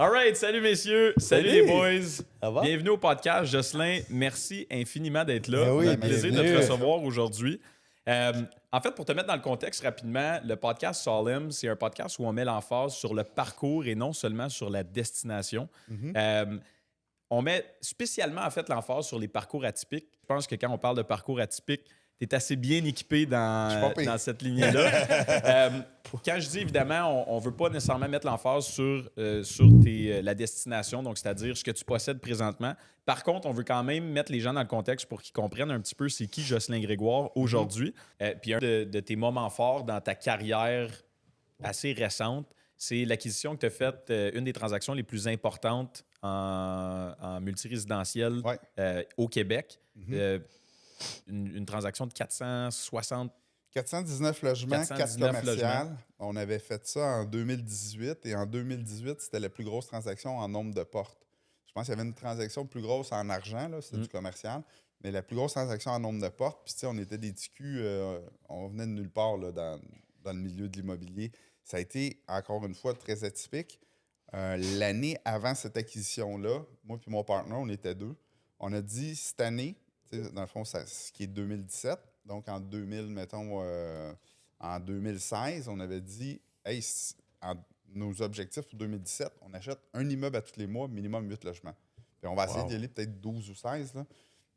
Alright, salut messieurs, salut les boys. Ça va? Bienvenue au podcast. Jocelyn, merci infiniment d'être là. Ben oui, On a le plaisir de te bienvenue. recevoir aujourd'hui. En fait, pour te mettre dans le contexte rapidement, le podcast Solemn, c'est un podcast où on met l'emphase sur le parcours et non seulement sur la destination. On met spécialement en fait l'emphase sur les parcours atypiques. Je pense que quand on parle de parcours atypique, tu es assez bien équipé dans cette lignée-là. Quand je dis évidemment, on ne veut pas nécessairement mettre l'emphase sur la destination, donc c'est-à-dire ce que tu possèdes présentement. Par contre, on veut quand même mettre les gens dans le contexte pour qu'ils comprennent un petit peu c'est qui Jocelyn Grégoire aujourd'hui. Puis un de tes moments forts dans ta carrière assez récente, c'est l'acquisition que tu as faite, une des transactions les plus importantes en multirésidentiel au Québec. Une transaction de 419 logements, 4 commerciales. On avait fait ça en 2018 et en 2018, c'était la plus grosse transaction en nombre de portes. Je pense qu'il y avait une transaction plus grosse en argent, c'était du commercial, mais la plus grosse transaction en nombre de portes. Puis, tu sais, on était des ticus, on venait de nulle part là, dans le milieu de l'immobilier. Ça a été, encore une fois, très atypique. L'année avant cette acquisition-là, moi et mon partenaire, on était deux. On a dit, cette année, dans le fond, ce qui est 2017, donc en 2000, mettons, en 2016, on avait dit, hey, nos objectifs pour 2017, on achète un immeuble à tous les mois, minimum 8 logements. Puis on va essayer d'y aller peut-être 12 ou 16. Là.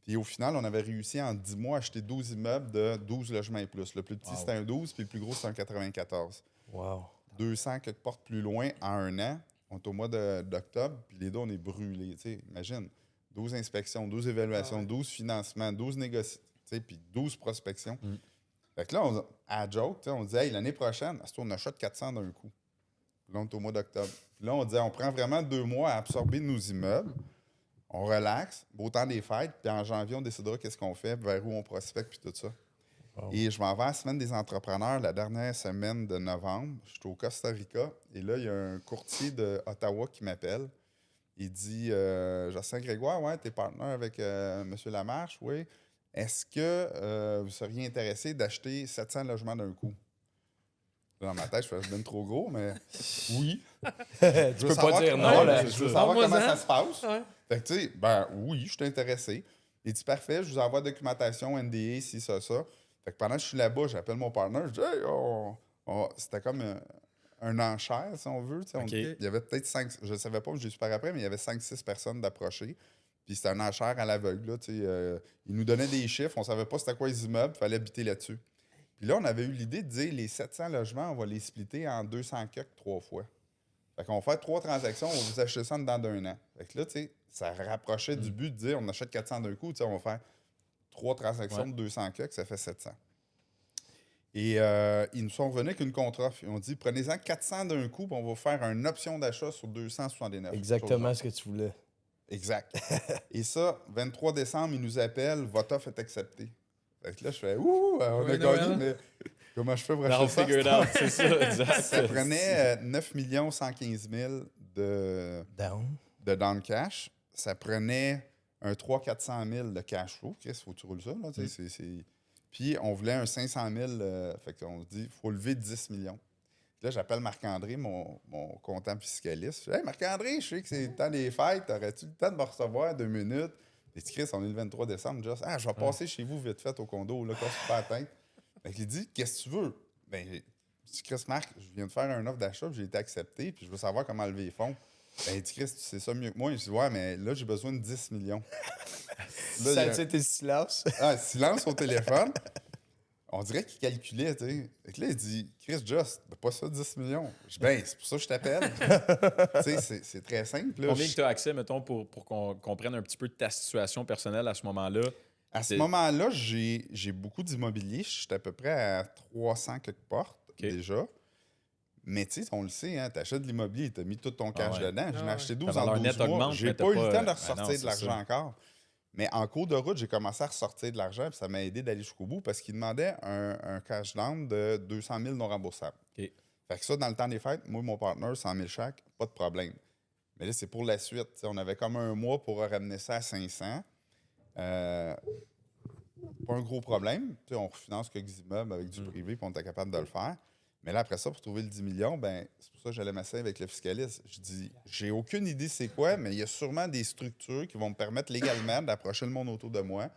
Puis au final, on avait réussi en 10 mois à acheter 12 immeubles de 12 logements et plus. Le plus petit, c'était un 12, puis le plus gros, c'était un 94. Wow. 200 quelques portes plus loin en un an. On est au mois d'octobre, puis les deux, on est brûlés. Imagine, 12 inspections, 12 évaluations, 12 financements, 12 négociations, puis 12 prospections. Fait que là, à joke, on dit, hey, l'année prochaine, on achète 400 d'un coup. Puis là, on est au mois d'octobre. Puis là, on dit, on prend vraiment 2 mois à absorber nos immeubles. On relaxe, beau temps des fêtes, puis en janvier, on décidera qu'est-ce qu'on fait, vers où on prospecte, puis tout ça. Wow. Et je m'en vais à la semaine des entrepreneurs, la dernière semaine de novembre. Je suis au Costa Rica, et là, il y a un courtier d'Ottawa qui m'appelle. Il dit, Jocelyn Grégoire, ouais, t'es partenaire avec M. Lamarche, oui. Est-ce que vous seriez intéressé d'acheter 700 logements d'un coup? Dans ma tête, je fais bien trop gros, mais oui. Tu peux pas dire non. Je veux savoir comment ça se passe. Ouais. Fait que, tu sais, oui, je suis intéressé. Il dit, parfait, je vous envoie la documentation, NDA, ci, ça. Fait que pendant que je suis là-bas, j'appelle mon partenaire, je dis, hey, c'était comme un enchère, si on veut. Il y avait peut-être 5, je ne savais pas, j'ai su par après, mais il y avait 5-6 personnes d'approcher. Puis c'était un enchère à l'aveugle. Ils nous donnaient des chiffres, on ne savait pas c'était quoi les immeubles, il fallait habiter là-dessus. Puis là, on avait eu l'idée de dire les 700 logements, on va les splitter en 200 quelques 3 fois. Fait qu'on va faire 3 transactions, on va vous acheter ça dedans d'un an. Fait que là, tu sais, ça rapprochait du but de dire on achète 400 d'un coup, on va faire 3 transactions de 200 quelques, ça fait 700. Et ils nous sont revenus avec une contre-offre. Ils ont dit prenez-en 400 d'un coup, puis on va faire une option d'achat sur 279. Exactement ce que tu voulais. Exact. Et ça, 23 décembre, ils nous appellent, votre offre est acceptée. Fait que là, je fais ouh, on a gagné, mais comment je fais pour acheter ça? Figure it out, c'est ça, exact. Ça prenait 9 115 000 de down cash. Ça prenait un 300-400 000 de cash flow. Qu'est-ce qu'il faut que tu roules ça? Là? Puis on voulait un 500 000. Fait qu'on se dit, il faut lever 10 millions. Puis là, j'appelle Marc-André, mon comptable fiscaliste. Je dis, hey, Marc-André, je sais que c'est le temps des fêtes. Aurais-tu le temps de me recevoir 2 minutes? Et Chris, on est le 23 décembre. Just, je vais passer chez vous vite fait au condo, là, quand je suis pas à tête. Fait qu'il dit, qu'est-ce que tu veux? Ben, je dis, Chris, Marc, je viens de faire un offre d'achat, j'ai été accepté, puis je veux savoir comment lever les fonds. Ben, il dit, Chris, tu sais ça mieux que moi. Je dis, ouais, mais là, j'ai besoin de 10 millions. Là, ça a été silence. Silence au téléphone. On dirait qu'il calculait, tu sais. Fait que là, il dit, Chris, just, pas ça, 10 millions. Je dis, ben, c'est pour ça que je t'appelle. Tu sais, c'est très simple. Là. Combien que tu as accès, mettons, pour qu'on comprenne un petit peu de ta situation personnelle à ce moment-là? À ce moment-là, j'ai beaucoup d'immobilier. Je suis à peu près à 300 quelques portes déjà. Mais tu sais, on le sait, hein, tu achètes de l'immobilier, tu as mis tout ton cash dedans. J'en ai acheté 12 en 12 mois. J'ai pas eu le temps de ressortir de l'argent encore. Mais en cours de route, j'ai commencé à ressortir de l'argent, puis ça m'a aidé d'aller jusqu'au bout parce qu'il demandait un cash down de 200 000 non remboursables. Fait que ça, dans le temps des fêtes, moi et mon partenaire, 100 000 chaque, pas de problème. Mais là, c'est pour la suite. T'sais, on avait comme un mois pour ramener ça à 500. Pas un gros problème. T'sais, on refinance quelques immeubles avec du privé, puis on était capable de le faire. Mais là, après ça, pour trouver le 10 millions, ben, c'est pour ça que j'allais m'asseoir avec le fiscaliste. Je dis, j'ai aucune idée c'est quoi, mais il y a sûrement des structures qui vont me permettre légalement d'approcher le monde autour de moi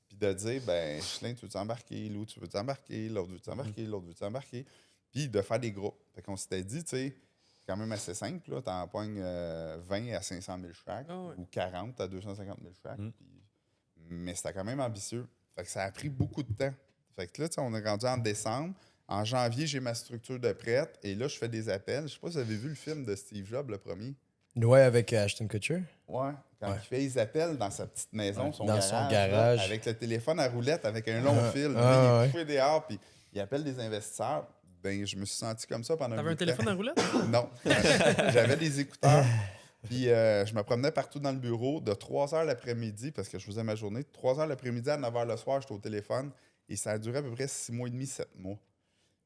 puis de dire, ben, Ghislain, tu veux t'embarquer? Lou, tu veux t'embarquer? L'autre veut t'embarquer? L'autre veut t'embarquer? Puis de faire des groupes. Fait qu'on s'était dit, tu sais, c'est quand même assez simple, là. T'en pognes 20 à 500 000 chaque ou 40 à 250 000 chaque. Mais c'était quand même ambitieux. Fait que ça a pris beaucoup de temps. Fait que là, tu sais, on est rendu en décembre. En janvier, j'ai ma structure de prête. Et là, je fais des appels. Je sais pas si vous avez vu le film de Steve Jobs, le premier. Ouais, avec Ashton Kutcher. Ouais. Quand il fait les appels dans sa petite maison, son dans garage, son garage. là, avec le téléphone à roulette, avec un long fil. Là, il est couché dehors, puis il appelle des investisseurs. Ben, je me suis senti comme ça pendant T'avais un téléphone à roulette? Non. J'avais des écouteurs. Puis je me promenais partout dans le bureau de 3 h l'après-midi, parce que je faisais ma journée. De 3 h l'après-midi à 9 h le soir, j'étais au téléphone. Et ça a duré à peu près 6 mois et demi, 7 mois.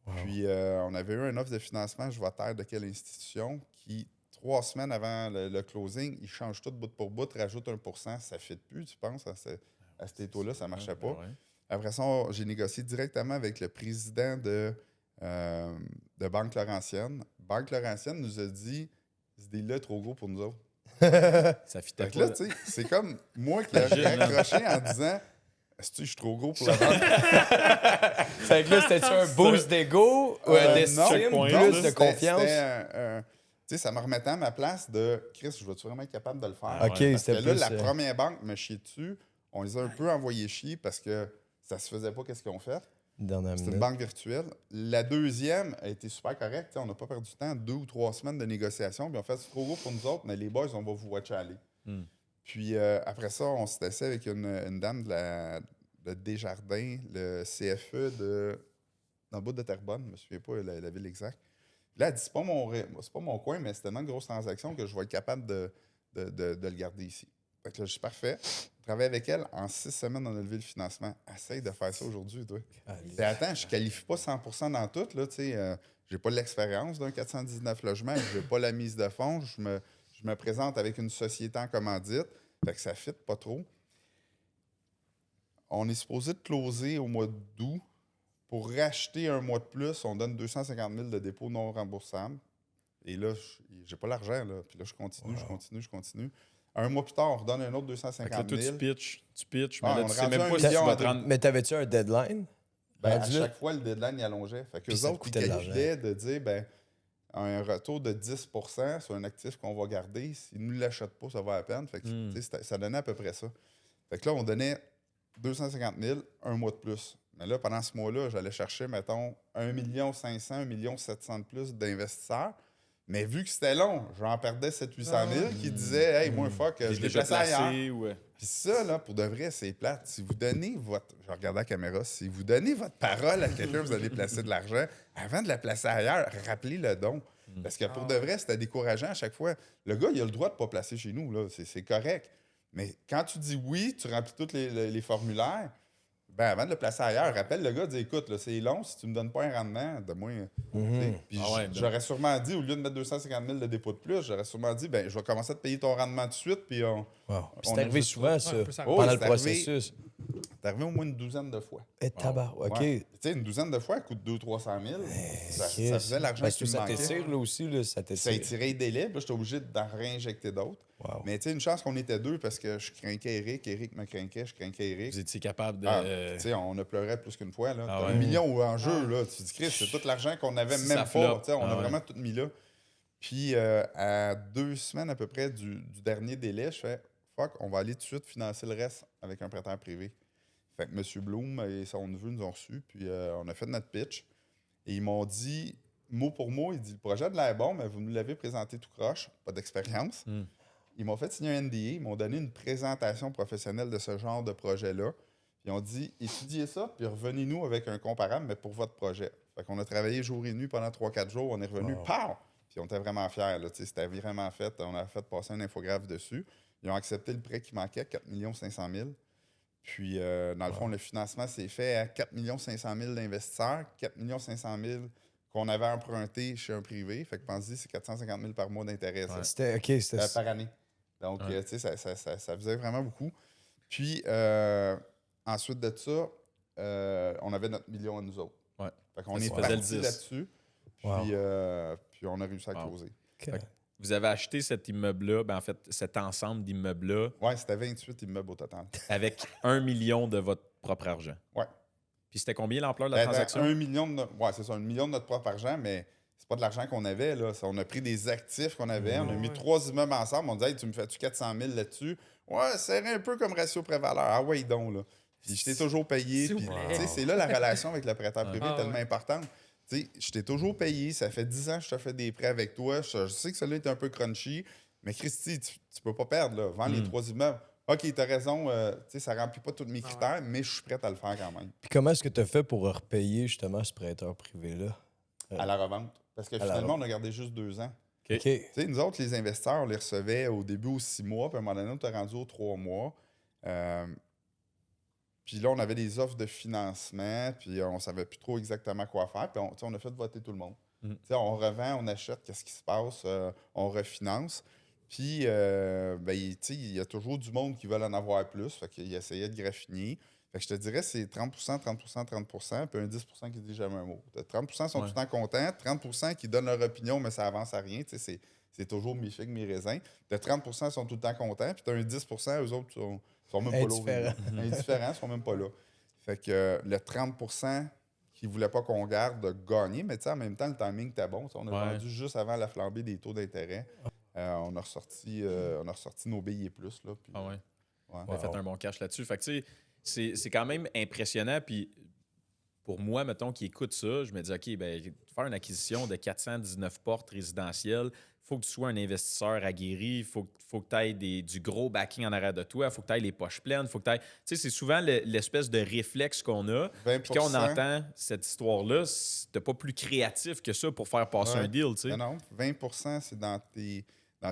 Wow. Puis on avait eu une offre de financement, je vois taire de quelle institution, qui, 3 semaines avant le closing, ils changent tout bout pour bout, rajoutent 1%. Ça ne fit plus, tu penses, à ces taux-là, ça ne marchait pas. Ouais. Après ça, j'ai négocié directement avec le président de Banque Laurentienne. Banque Laurentienne nous a dit, ce deal-là est trop gros pour nous autres. Ça fitait pas. Là, tu sais, c'est comme moi qui ai accroché en disant... Est-ce que je suis trop gros pour la banque? Fait que là, c'était-tu un boost d'ego ou un d'estime, plus de confiance? Tu sais, ça me remettait à ma place de Chris, je vais-tu vraiment être capable de le faire? OK, parce c'était que là, plus, la première banque me chiait dessus. On les a un peu envoyés chier parce que ça se faisait pas qu'est-ce qu'ils ont fait. C'est une banque virtuelle. La deuxième a été super correcte. On n'a pas perdu du temps, 2 ou 3 semaines de négociation. Puis en fait, c'est trop gros pour nous autres, mais les boys, on va vous watcher aller. Puis après ça, on s'est assis avec une dame de Desjardins, le CFE dans le bout de Terrebonne, je ne me souviens pas la ville exacte. Là, elle dit, c'est pas mon coin, mais c'est tellement une grosse transaction que je vais être capable de le garder ici. Fait que là, je suis parfait. Je travaille avec elle. En 6 semaines, on a levé le financement. Essaye de faire ça aujourd'hui, toi. Et attends, je ne qualifie pas 100% dans tout. Là, j'ai pas l'expérience d'un 419 logements. Je n'ai pas la mise de fonds. Je me présente avec une société en commandite. Fait que ça ne fit pas trop. On est supposé de closer au mois d'août. Pour racheter un mois de plus, on donne 250 000 de dépôt non remboursable. Et là, j'ai pas l'argent. Là. Puis là, je continue. Un mois plus tard, on redonne un autre 250 000. Là, tu pitches, mais là, tu sais même pas si tu vas te rendre... Mais t'avais-tu un deadline? Ben, à chaque fois, le deadline, il allongeait. Fait qu'eux autres, ils calculaient de dire, ben, un retour de 10 sur un actif qu'on va garder, s'ils ne nous l'achètent pas, ça va à peine. Fait que, ça donnait à peu près ça. Fait que là, on donnait 250 000, un mois de plus. Mais là, pendant ce mois-là, j'allais chercher, mettons, 1 500 000, 1 700 000 de plus d'investisseurs. Mais vu que c'était long, j'en perdais 700 000 qui disaient « Hey, moi, fuck, je l'ai placé ailleurs. » Ouais. Puis ça, là, pour de vrai, c'est plate. Si vous donnez votre... Je regardais la caméra. Si vous donnez votre parole à quelqu'un, vous allez placer de l'argent. Avant de la placer ailleurs, rappelez le don. Parce que pour de vrai, c'était décourageant à chaque fois. Le gars, il a le droit de ne pas placer chez nous. Là. C'est correct. Mais quand tu dis oui, tu remplis tous les formulaires, ben avant de le placer ailleurs, rappelle le gars, dis écoute, là, c'est long, si tu me donnes pas un rendement, de moins. Puis j'aurais sûrement dit, au lieu de mettre 250 000 de dépôt de plus, j'aurais sûrement dit, ben je vais commencer à te payer ton rendement tout de suite. Puis c'est arrivé souvent, ça, pendant le processus. C'est arrivé au moins une douzaine de fois. Et tabac, OK. Tu sais, une douzaine de fois, elle coûte 200 000 300 000 ça faisait l'argent qui me manquait. Ça t'étire, là aussi, là, ça t'étire. Ça étirait les délais, puis j'étais obligé d'en réinjecter d'autres. Wow. Mais tu sais, une chance qu'on était deux parce que je craquais Eric me craquait, je craquais Eric. Vous étiez capable de... tu sais, on a pleuré plus qu'une fois. Là. 1 million en jeu, là. Tu dis, Chris, c'est tout l'argent qu'on avait si même pas. On a vraiment tout mis là. Puis, à 2 semaines à peu près du dernier délai, je fais, fuck, on va aller tout de suite financer le reste avec un prêteur privé. Fait que M. Bloom et son neveu nous ont reçus, puis on a fait notre pitch. Et ils m'ont dit, mot pour mot, ils disent, le projet de l'air bon, mais vous nous l'avez présenté tout croche, pas d'expérience. Ils m'ont fait signer un NDA, ils m'ont donné une présentation professionnelle de ce genre de projet-là. Ils ont dit, étudiez ça, puis revenez-nous avec un comparable, mais pour votre projet. Fait qu'on a travaillé jour et nuit pendant 3-4 jours, on est revenu, pow! Puis on était vraiment fiers, là, c'était vraiment fait. On a fait passer un infographe dessus. Ils ont accepté le prêt qui manquait, 4 500 000. Puis, dans le fond, le financement s'est fait à 4 500 000 d'investisseurs, 4 500 000 qu'on avait emprunté chez un privé. Fait que pensez, c'est 450 000 par mois d'intérêt. C'était par année. Donc, tu sais, ça faisait vraiment beaucoup. Puis, ensuite de ça, on avait notre million à nous autres. Fait qu'on est parti là-dessus. Puis on a réussi à closer. Okay. Vous avez acheté cet immeuble-là, en fait, cet ensemble d'immeubles-là. Ouais, c'était 28 immeubles au total. Avec 1 million de votre propre argent. Ouais. Puis c'était combien l'ampleur de la transaction? 1 million c'est ça, 1 million de notre propre argent, mais c'est pas de l'argent qu'on avait. Là. On a pris des actifs qu'on avait, on a mis 3 immeubles ensemble, on dit hey, tu me fais-tu 400 000 là-dessus? Ouais, c'est un peu comme ratio pré-valeur. Ah ouais, donc là. Puis je t'ai toujours payé. Puis, c'est là la relation avec le prêteur privé est tellement importante. Je t'ai toujours payé, ça fait 10 ans que je te fais des prêts avec toi. Je sais que celui-là est un peu crunchy, mais Christy, tu peux pas perdre. Là. Vends les 3 immeubles. OK, t'as raison, ça remplit pas tous mes critères, mais je suis prêt à le faire quand même. Puis comment est-ce que tu as fait pour repayer justement ce prêteur privé-là? À la revente. Parce que finalement, on a gardé juste 2 ans. OK. Nous autres, les investisseurs, on les recevait au début aux 6 mois, puis à un moment donné, on était rendu aux 3 mois. Puis là, on avait des offres de financement, puis on savait plus trop exactement quoi faire. Puis on a fait voter tout le monde. On revend, on achète, qu'est-ce qui se passe, on refinance. Puis, il y a toujours du monde qui veut en avoir plus. Fait qu'il essayait de graffiner. Fait que je te dirais, c'est 30 30 puis un 10 qui dit jamais un mot. 30 sont tout le temps contents, 30 qui donnent leur opinion, mais ça avance à rien. C'est toujours mi figue, mi raisin. De 30 sont tout le temps contents, puis tu as un 10 eux autres sont même pas là. Indifférents, sont même pas là. Fait que le 30 qui ne voulaient pas qu'on garde de gagner, mais en même temps, le timing était bon. On a vendu juste avant la flambée des taux d'intérêt. On a ressorti nos billets plus. Là, puis, on a fait un bon cash là-dessus. Fait que c'est quand même impressionnant. Puis pour moi, mettons, qui écoute ça, je me dis, OK, faire une acquisition de 419 portes résidentielles, il faut que tu sois un investisseur aguerri, il faut que tu aies du gros backing en arrière de toi, il faut que tu aies les poches pleines, faut que tu aies... Tu sais, c'est souvent l'espèce de réflexe qu'on a. 20%. Puis quand on entend cette histoire-là, t'es pas plus créatif que ça pour faire passer un deal, tu sais. Non, 20 c'est dans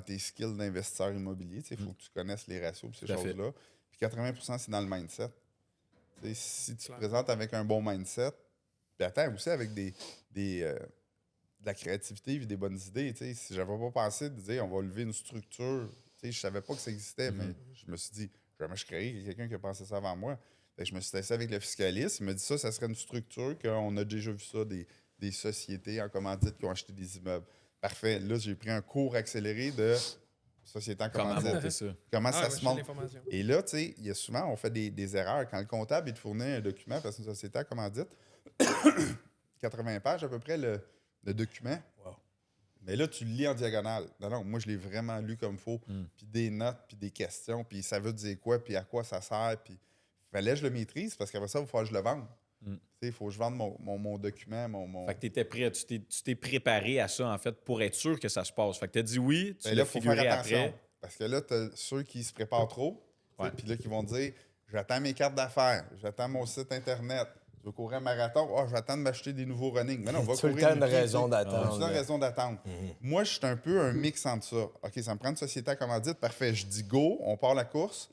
tes skills d'investisseur immobilier. Il faut que tu connaisses les ratios et ces choses-là. Puis 80 c'est dans le mindset. T'sais, si tu te présentes avec un bon mindset, puis attends, aussi avec de la créativité et des bonnes idées. Si j'avais pas pensé de dire on va lever une structure, je savais pas que ça existait, mais je me suis dit, jamais je créerais, il y a quelqu'un qui a pensé ça avant moi. Fait que je me suis assis avec le fiscaliste, il m'a dit ça serait une structure qu'on a déjà vu ça, des sociétés en commandite qui ont acheté des immeubles. Parfait. Là, j'ai pris un cours accéléré de société en commandite. Comment ça se monte. Et là, tu sais, il y a souvent, on fait des erreurs. Quand le comptable, il te fournit un document parce que c'est une société en commandite, 80 pages à peu près le document. Wow. Mais là, tu le lis en diagonale. Non, moi, je l'ai vraiment lu comme il faut. Puis des notes, puis des questions, puis ça veut dire quoi, puis à quoi ça sert. Puis fallait que je le maîtrise parce qu'après ça, il va falloir que je le vende. Il faut que je vende mon document, Fait que tu étais prêt, tu t'es préparé à ça, en fait, pour être sûr que ça se passe. Fait que tu as dit oui, tu l'as figuré après. Parce que là, tu as ceux qui se préparent trop, puis là, qui vont dire j'attends mes cartes d'affaires, j'attends mon site Internet, je veux courir un marathon, j'attends de m'acheter des nouveaux running. Mais non, on va courir. Tu as une raison d'attendre. Tu as une raison d'attendre. Moi, je suis un peu un mix entre ça. OK, ça me prend une société en commandite, parfait. Je dis go, on part la course.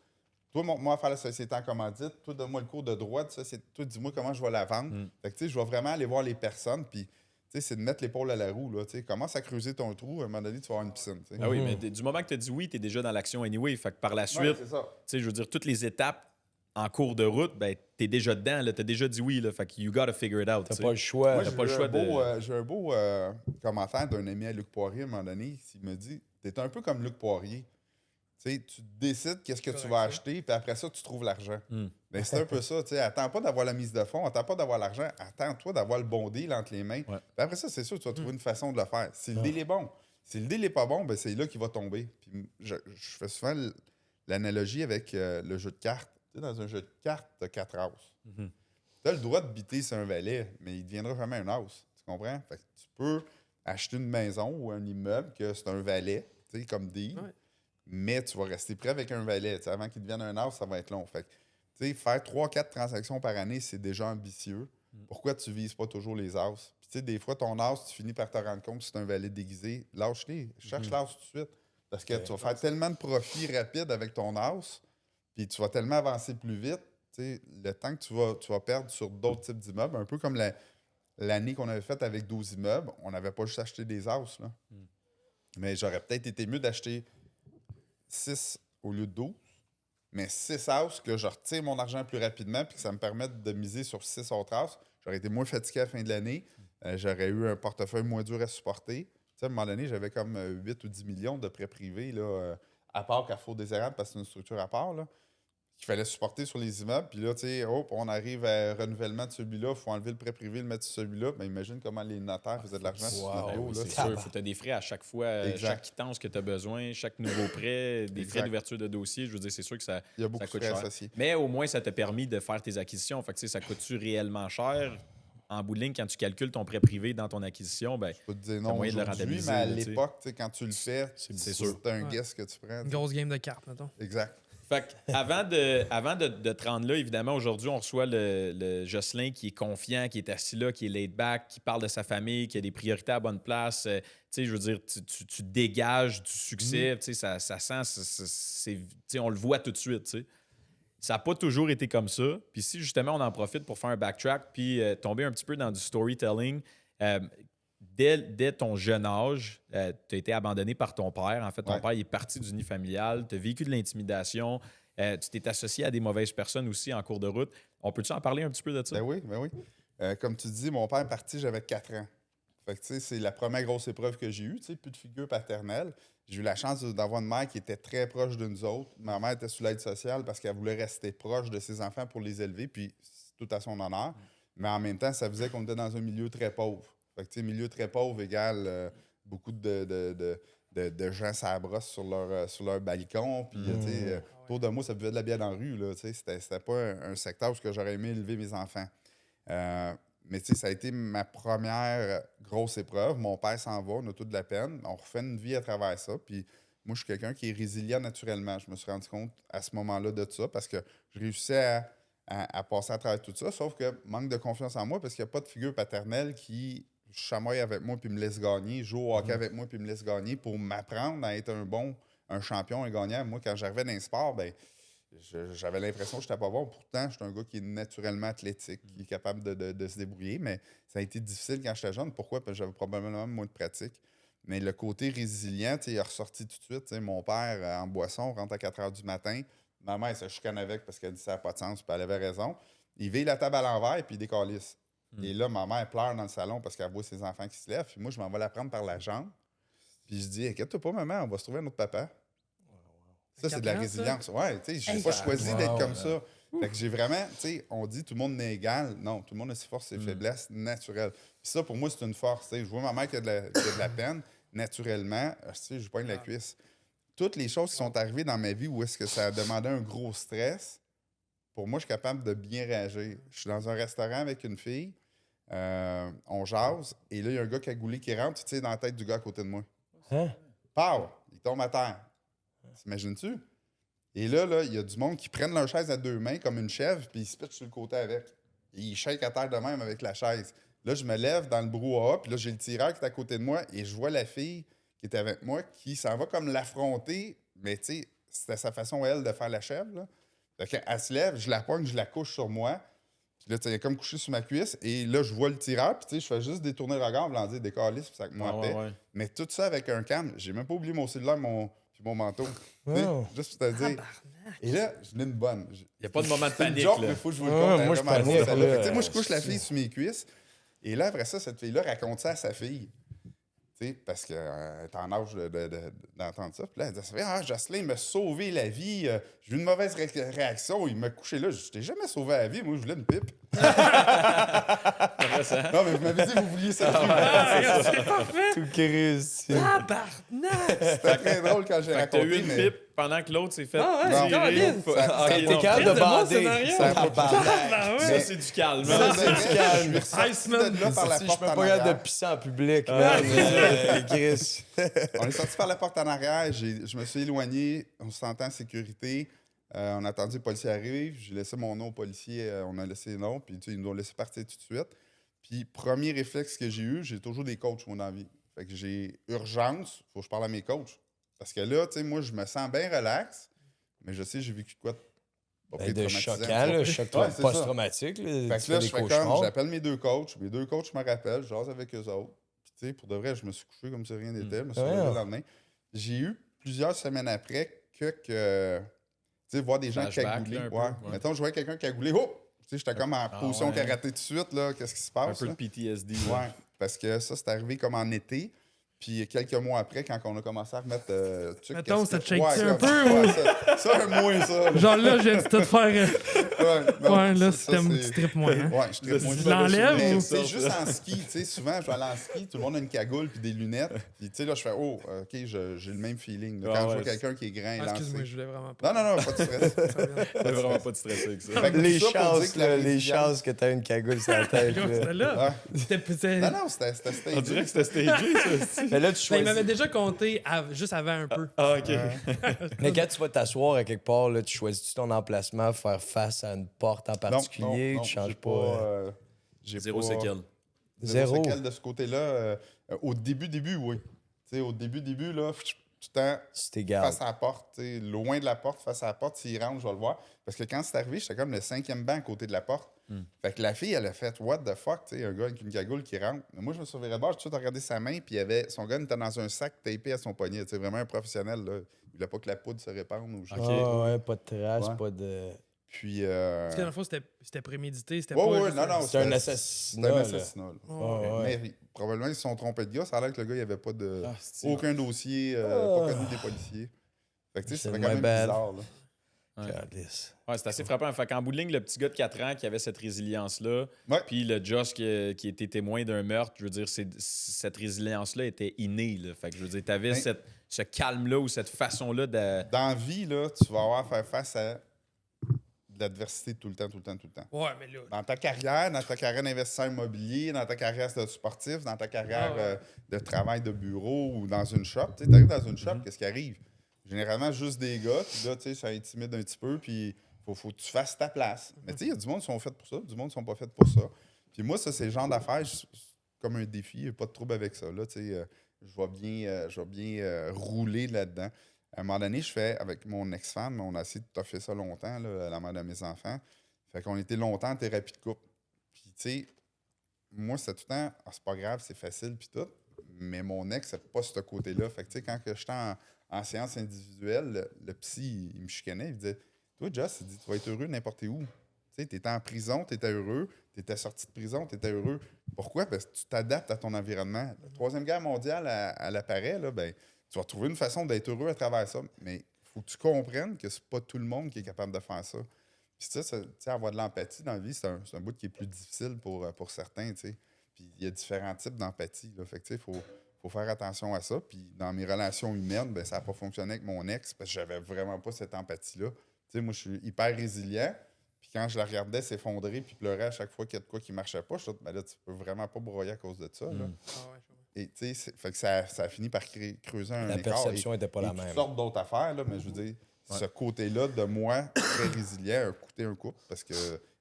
Toi, montre-moi à faire la société en commandite. Toi, donne-moi le cours de droit de société. Toi, dis-moi comment je vais la vendre. Fait que, tu sais, je vais vraiment aller voir les personnes. Puis, tu sais, c'est de mettre l'épaule à la roue. Là, tu sais, commence à creuser ton trou. À un moment donné, tu vas avoir une piscine. T'sais. Ah oui, mais du moment que tu as dit oui, tu es déjà dans l'action anyway. Fait que par la suite, tu sais, je veux dire, toutes les étapes en cours de route, tu es déjà dedans. Tu as déjà dit oui. Là, fait que you gotta figure it out. Tu pas le choix. Moi, j'ai un beau commentaire d'un ami à Luc Poirier à un moment donné. Il me dit tu es un peu comme Luc Poirier. Tu décides qu'est-ce que tu vas acheter, puis après ça, tu trouves l'argent. Ben, c'est un peu ça. Attends pas d'avoir la mise de fonds, attends pas d'avoir l'argent, attends-toi d'avoir le bon deal entre les mains. Puis après ça, c'est sûr, tu vas trouver une façon de le faire. Si le deal est bon, si le deal n'est pas bon, ben, c'est là qu'il va tomber. Puis je fais souvent l'analogie avec le jeu de cartes. Dans un jeu de cartes, tu as 4 as. Tu as le droit de biter sur un valet, mais il ne deviendra jamais un as. Tu comprends? Fait que tu peux acheter une maison ou un immeuble que c'est un valet, comme deal. Mais tu vas rester prêt avec un valet. Avant qu'il devienne un as, ça va être long. Fait que, faire 3-4 transactions par année, c'est déjà ambitieux. Pourquoi tu ne vises pas toujours les as? Puis, des fois, ton as, tu finis par te rendre compte que c'est un valet déguisé. Lâche-les. Cherche l'as tout de suite. Parce que tu vas faire tellement de profits rapides avec ton as, puis tu vas tellement avancer plus vite. Le temps que tu vas perdre sur d'autres types d'immeubles, un peu comme l'année qu'on avait faite avec 12 immeubles, on n'avait pas juste acheté des as. Là. Mais j'aurais peut-être été mieux d'acheter 6 au lieu de 12, mais 6 houses que je retire mon argent plus rapidement puis que ça me permette de miser sur 6 autres houses. J'aurais été moins fatigué à la fin de l'année. j'aurais eu un portefeuille moins dur à supporter. Tu sais, à un moment donné, j'avais comme 8 ou 10 millions de prêts privés, là, à part Carrefour des Érables, parce que c'est une structure à part, là, qu'il fallait supporter sur les immeubles. Puis là, tu sais, on arrive à renouvellement de celui-là, il faut enlever le prêt privé, le mettre sur celui-là. Ben, imagine comment les notaires faisaient de l'argent sur notre dos. C'est sûr, il faut que tu aies des frais à chaque fois, chaque quittance que tu as besoin, chaque nouveau prêt, des frais d'ouverture de dossier. Je veux dire, c'est sûr que ça, il y a beaucoup ça coûte de frais cher. associés. Mais au moins, ça t'a permis de faire tes acquisitions. Fait que, tu sais, ça coûte-tu réellement cher? En bout de ligne, quand tu calcules ton prêt privé dans ton acquisition, ben, je peux te dire non aujourd'hui, mais à l'époque, quand tu le fais, c'est un guess que tu prends. Une grosse game de cartes, mettons. Exact. Fait avant de te rendre là, évidemment, aujourd'hui, on reçoit le Jocelyn qui est confiant, qui est assis là, qui est laid back, qui parle de sa famille, qui a des priorités à bonne place. Tu sais, je veux dire, tu dégages du succès. Tu sais, ça sent, tu sais, on le voit tout de suite, tu sais. Ça n'a pas toujours été comme ça. Puis si, justement, on en profite pour faire un backtrack puis tomber un petit peu dans du storytelling, dès ton jeune âge, tu as été abandonné par ton père. En fait, ton père il est parti du nid familial. Tu as vécu de l'intimidation. Tu t'es associé à des mauvaises personnes aussi en cours de route. On peut-tu en parler un petit peu de ça? Ben oui. Comme tu dis, mon père est parti, j'avais 4 ans. Fait que, tu sais, c'est la première grosse épreuve que j'ai eue. Tu sais, plus de figure paternelle. J'ai eu la chance d'avoir une mère qui était très proche de nous autres. Ma mère était sous l'aide sociale parce qu'elle voulait rester proche de ses enfants pour les élever, puis tout à son honneur. Mais en même temps, ça faisait qu'on était dans un milieu très pauvre. Fait que, tu sais, milieu très pauvre égale beaucoup de gens ça brosse sur leur balcon. Puis, tu sais, autour de moi, ça buvait de la bière dans la rue. Là, tu sais, c'était pas un secteur où j'aurais aimé élever mes enfants. Mais tu sais, ça a été ma première grosse épreuve. Mon père s'en va, on a toute de la peine. On refait une vie à travers ça. Puis moi, je suis quelqu'un qui est résilient naturellement. Je me suis rendu compte à ce moment-là de ça parce que je réussissais à passer à travers tout ça. Sauf que manque de confiance en moi parce qu'il n'y a pas de figure paternelle qui chamaille avec moi puis me laisse gagner, joue au hockey avec moi puis me laisse gagner pour m'apprendre à être un champion, un gagnant. Moi, quand j'arrivais dans les sports, ben j'avais l'impression que je n'étais pas bon. Pourtant, je suis un gars qui est naturellement athlétique, qui est capable de se débrouiller, mais ça a été difficile quand j'étais jeune. Pourquoi? Parce que j'avais probablement moins de pratique. Mais le côté résilient, il est ressorti tout de suite. Mon père, en boisson, rentre à 4 h du matin. Ma mère, elle se chicane avec parce qu'elle dit que ça n'a pas de sens, puis elle avait raison. Il veille la table à l'envers, puis il décalisse. Et là, ma mère pleure dans le salon parce qu'elle voit ses enfants qui se lèvent. Puis moi, je m'en vais la prendre par la jambe. Puis je dis, inquiète-toi pas, maman, on va se trouver un autre papa. Ça, c'est de la résilience. Ouais, tu sais, je n'ai pas choisi d'être comme ça. Fait que j'ai vraiment, tu sais, on dit tout le monde n'est égal. Non, tout le monde a ses forces et ses faiblesses naturelles. Puis ça, pour moi, c'est une force. Je vois ma mère qui a de la peine, naturellement, tu sais, je poigne la cuisse. Toutes les choses qui sont arrivées dans ma vie où est-ce que ça a demandé un gros stress, pour moi, je suis capable de bien réagir. Je suis dans un restaurant avec une fille, on jase, et là, il y a un gars cagoulé qui rentre, tu sais, dans la tête du gars à côté de moi. Hein? Pow! Il tombe à terre. T'imagines-tu? Et là, il y a du monde qui prennent leur chaise à 2 mains comme une chèvre, puis ils se pitchent sur le côté avec. Et ils shake à terre de même avec la chaise. Là, je me lève dans le brouhaha, puis là, j'ai le tireur qui est à côté de moi, et je vois la fille qui était avec moi qui s'en va comme l'affronter, mais tu sais, c'était sa façon, elle, de faire la chèvre, là. Fait qu'elle se lève, je la pogne, je la couche sur moi. Puis là, tu sais, elle est comme couchée sur ma cuisse. Et là, je vois le tireur. Puis tu sais, je fais juste détourner le regard en voulant dire décalisse, puis ça me paix. Mais tout ça avec un calme. J'ai même pas oublié mon cellulaire, puis mon manteau. Juste pour te dire. Et là, je n'ai une bonne. Il n'y a pas de moment de panique. Joke, mais il faut que je vous le compte. Moi, je panique. Moi, je couche la fille sur mes cuisses. Et là, après ça, cette fille-là raconte ça à sa fille. T'sais, parce qu'elle est en âge d'entendre ça. Puis là, elle dit, Jocelyn m'a sauvé la vie. J'ai eu une mauvaise réaction. Il m'a couché là. Je t'ai jamais sauvé la vie. Moi, je voulais une pipe. Non, mais vous m'avez dit que vous vouliez ça. C'est parfait. Tout qui réussit. Tabarnak! C'était très drôle quand j'ai raconté. T'as eu une pipe pendant que l'autre s'est fait tirer. T'es capable de bander. Ça, c'est du calme. C'est du calme. Je suis Iceman. de là par la Si je porte peux en pas regarder de arrière. pisser en public, Chris. On est sorti par la porte en arrière. Je me suis éloigné. On se sentait en sécurité. On a attendu que le policier arrive. J'ai laissé mon nom au policier. On a laissé le nom. Puis ils nous ont laissé partir tout de suite. Puis premier réflexe que j'ai eu, j'ai toujours des coachs, moi, dans la vie. Fait que j'ai urgence. Faut que je parle à mes coachs. Parce que là, tu sais, moi, je me sens bien relax. Mais je sais, j'ai vécu de quoi de choquant, choc post-traumatique. Fait que là, je fais comme, j'appelle mes 2 coachs. Mes 2 coachs me rappellent, je jase avec eux autres. Puis, tu sais, pour de vrai, je me suis couché comme si rien n'était. Je me suis levé le lendemain. J'ai eu plusieurs semaines après tu sais, voir des gens cagoulés. Mettons, je voyais quelqu'un cagouler. Oh! Tu sais, j'étais comme en position karaté tout de suite, là. Qu'est-ce qui se passe? Un peu de PTSD. Ouais. parce que ça, c'est arrivé comme en été. Puis quelques mois après, quand on a commencé à remettre... Mettons, ça te shake ouais, un peu? ouais, ça, un moins ça. Là. Genre là, je viens de tout faire. Non, Ouais, là, ça, c'était un petit trip moins. Hein? Ouais, je trippe moins. Tu l'enlèves Mais, ou- tu sais, juste en ski, tu sais, souvent, je vais aller en ski, tout le monde a une cagoule puis des lunettes. Puis, tu sais, là, je fais, oh, OK, j'ai le même feeling. là. Quand je vois quelqu'un qui est grand et Ah, excuse-moi, lancé. je voulais vraiment pas. Non, pas de stress. Ça vient. T'as vraiment pas de stresser avec ça. Fait que Les tout ça pour dire chances, que la là, les résilience- chances que t'aies une cagoule sur la tête. C'était là. là. Ouais. C'était. Non, c'était On dirait que c'était stagé, ça aussi. Mais là, tu Ben, il choisis. m'avait déjà compté juste avant un peu. Ah, OK. Mais quand tu vas t'asseoir à quelque part, là, tu choisis ton emplacement, faire face à une porte en particulier, non, tu changes j'ai pas. J'ai Zéro pas- séquelle. Zéro. séquelle de ce côté-là. Au début, oui. Tu sais, au début, là, tout le temps Si t'es garde. face à la porte, tu sais, loin de la porte, face à la porte, s'il rentre, je vais le voir. Parce que quand c'est arrivé, j'étais comme le 5e banc à côté de la porte. Fait que la fille, elle a fait What the fuck, tu sais, un gars avec une cagoule qui rentre. Mais moi, je me suis viré de bord, j'ai tout de suite regardé sa main, puis son gun était dans un sac tapé à son poignet. Tu sais, vraiment un professionnel, là. Il voulait pas que la poudre se répande ou je sais Ok. pas. Ah ouais, pas de traces, Ouais. pas de. Puis. Parce que dans le fond, c'était prémédité. C'était Ouais, pas. ouais, juste non, non. C'est un C'était assassinat. un là. assassinat. Là. Ah ouais. Mais probablement, ils se sont trompés de gars. Ça a l'air que le gars, il n'y avait pas de. Ah, c'est- Aucun dossier, pas connu des policiers. Fait que, tu sais, C'est c'était my quand même bad. bizarre, là. Ouais. Calisse. Ouais, c'est assez frappant. Fait qu'en bout de ligne, le petit gars de 4 ans qui avait cette résilience-là, Ouais. puis le Josh qui était témoin d'un meurtre, je veux dire, cette résilience-là était innée. Là. Fait que je veux dire, t'avais Ben- ce calme-là ou cette façon-là de. Dans la vie, là, tu vas avoir à faire face à de l'adversité tout le temps. Ouais, mais là. Dans ta carrière d'investisseur immobilier, dans ta carrière de sportif, dans ta carrière Ah ouais. de travail de bureau ou dans une shop, tu arrives dans une shop, qu'est-ce qui arrive? Généralement, juste des gars, puis là, tu sais, ça intimide un petit peu, puis faut que tu fasses ta place. Mais tu sais, il y a du monde qui sont faits pour ça, du monde qui sont pas faits pour ça. Puis moi, ça, c'est le genre d'affaires, c'est comme un défi, il pas de trouble avec ça. Là, tu sais, je vais bien rouler là-dedans. À un moment donné, je fais, avec mon ex-femme, on a essayé de toffer ça longtemps, là, la mère de mes enfants. Fait qu'on était longtemps en thérapie de couple. Puis, tu sais, moi, c'était tout le temps, ah, c'est pas grave, c'est facile, puis tout. Mais mon ex, c'est pas ce côté-là. Fait que, tu sais, quand que j'étais en séance individuelle, le psy, il me chicanait, il me disait, toi, Joss, il dit, tu vas être heureux n'importe où. Tu sais, t'étais en prison, t'étais heureux. T'étais sorti de prison, t'étais heureux. Pourquoi? Parce que tu t'adaptes à ton environnement. La Troisième Guerre mondiale, elle apparaît, là, ben, tu vas trouver une façon d'être heureux à travers ça. Mais il faut que tu comprennes que c'est pas tout le monde qui est capable de faire ça. Puis ça, tu sais, avoir de l'empathie dans la vie, c'est un bout qui est plus difficile pour certains, tu sais. Puis il y a différents types d'empathie, là. Fait que, tu sais, faut faire attention à ça. Puis dans mes relations humaines, ben, ça n'a pas fonctionné avec mon ex parce que j'avais vraiment pas cette empathie-là. Tu sais, moi, je suis hyper résilient. Puis quand je la regardais s'effondrer puis pleurer à chaque fois qu'il y a de quoi qui marchait pas, je suis ben là, tu peux vraiment pas broyer à cause de ça, là. Ah ouais, je comprends. Et tu sais, fait que ça a fini par creuser un La écart. perception et, était pas et la toutes même. sortes d'autres affaires, là, mais je veux dire, ce côté-là de moi, très résilient, a coûté un couple parce que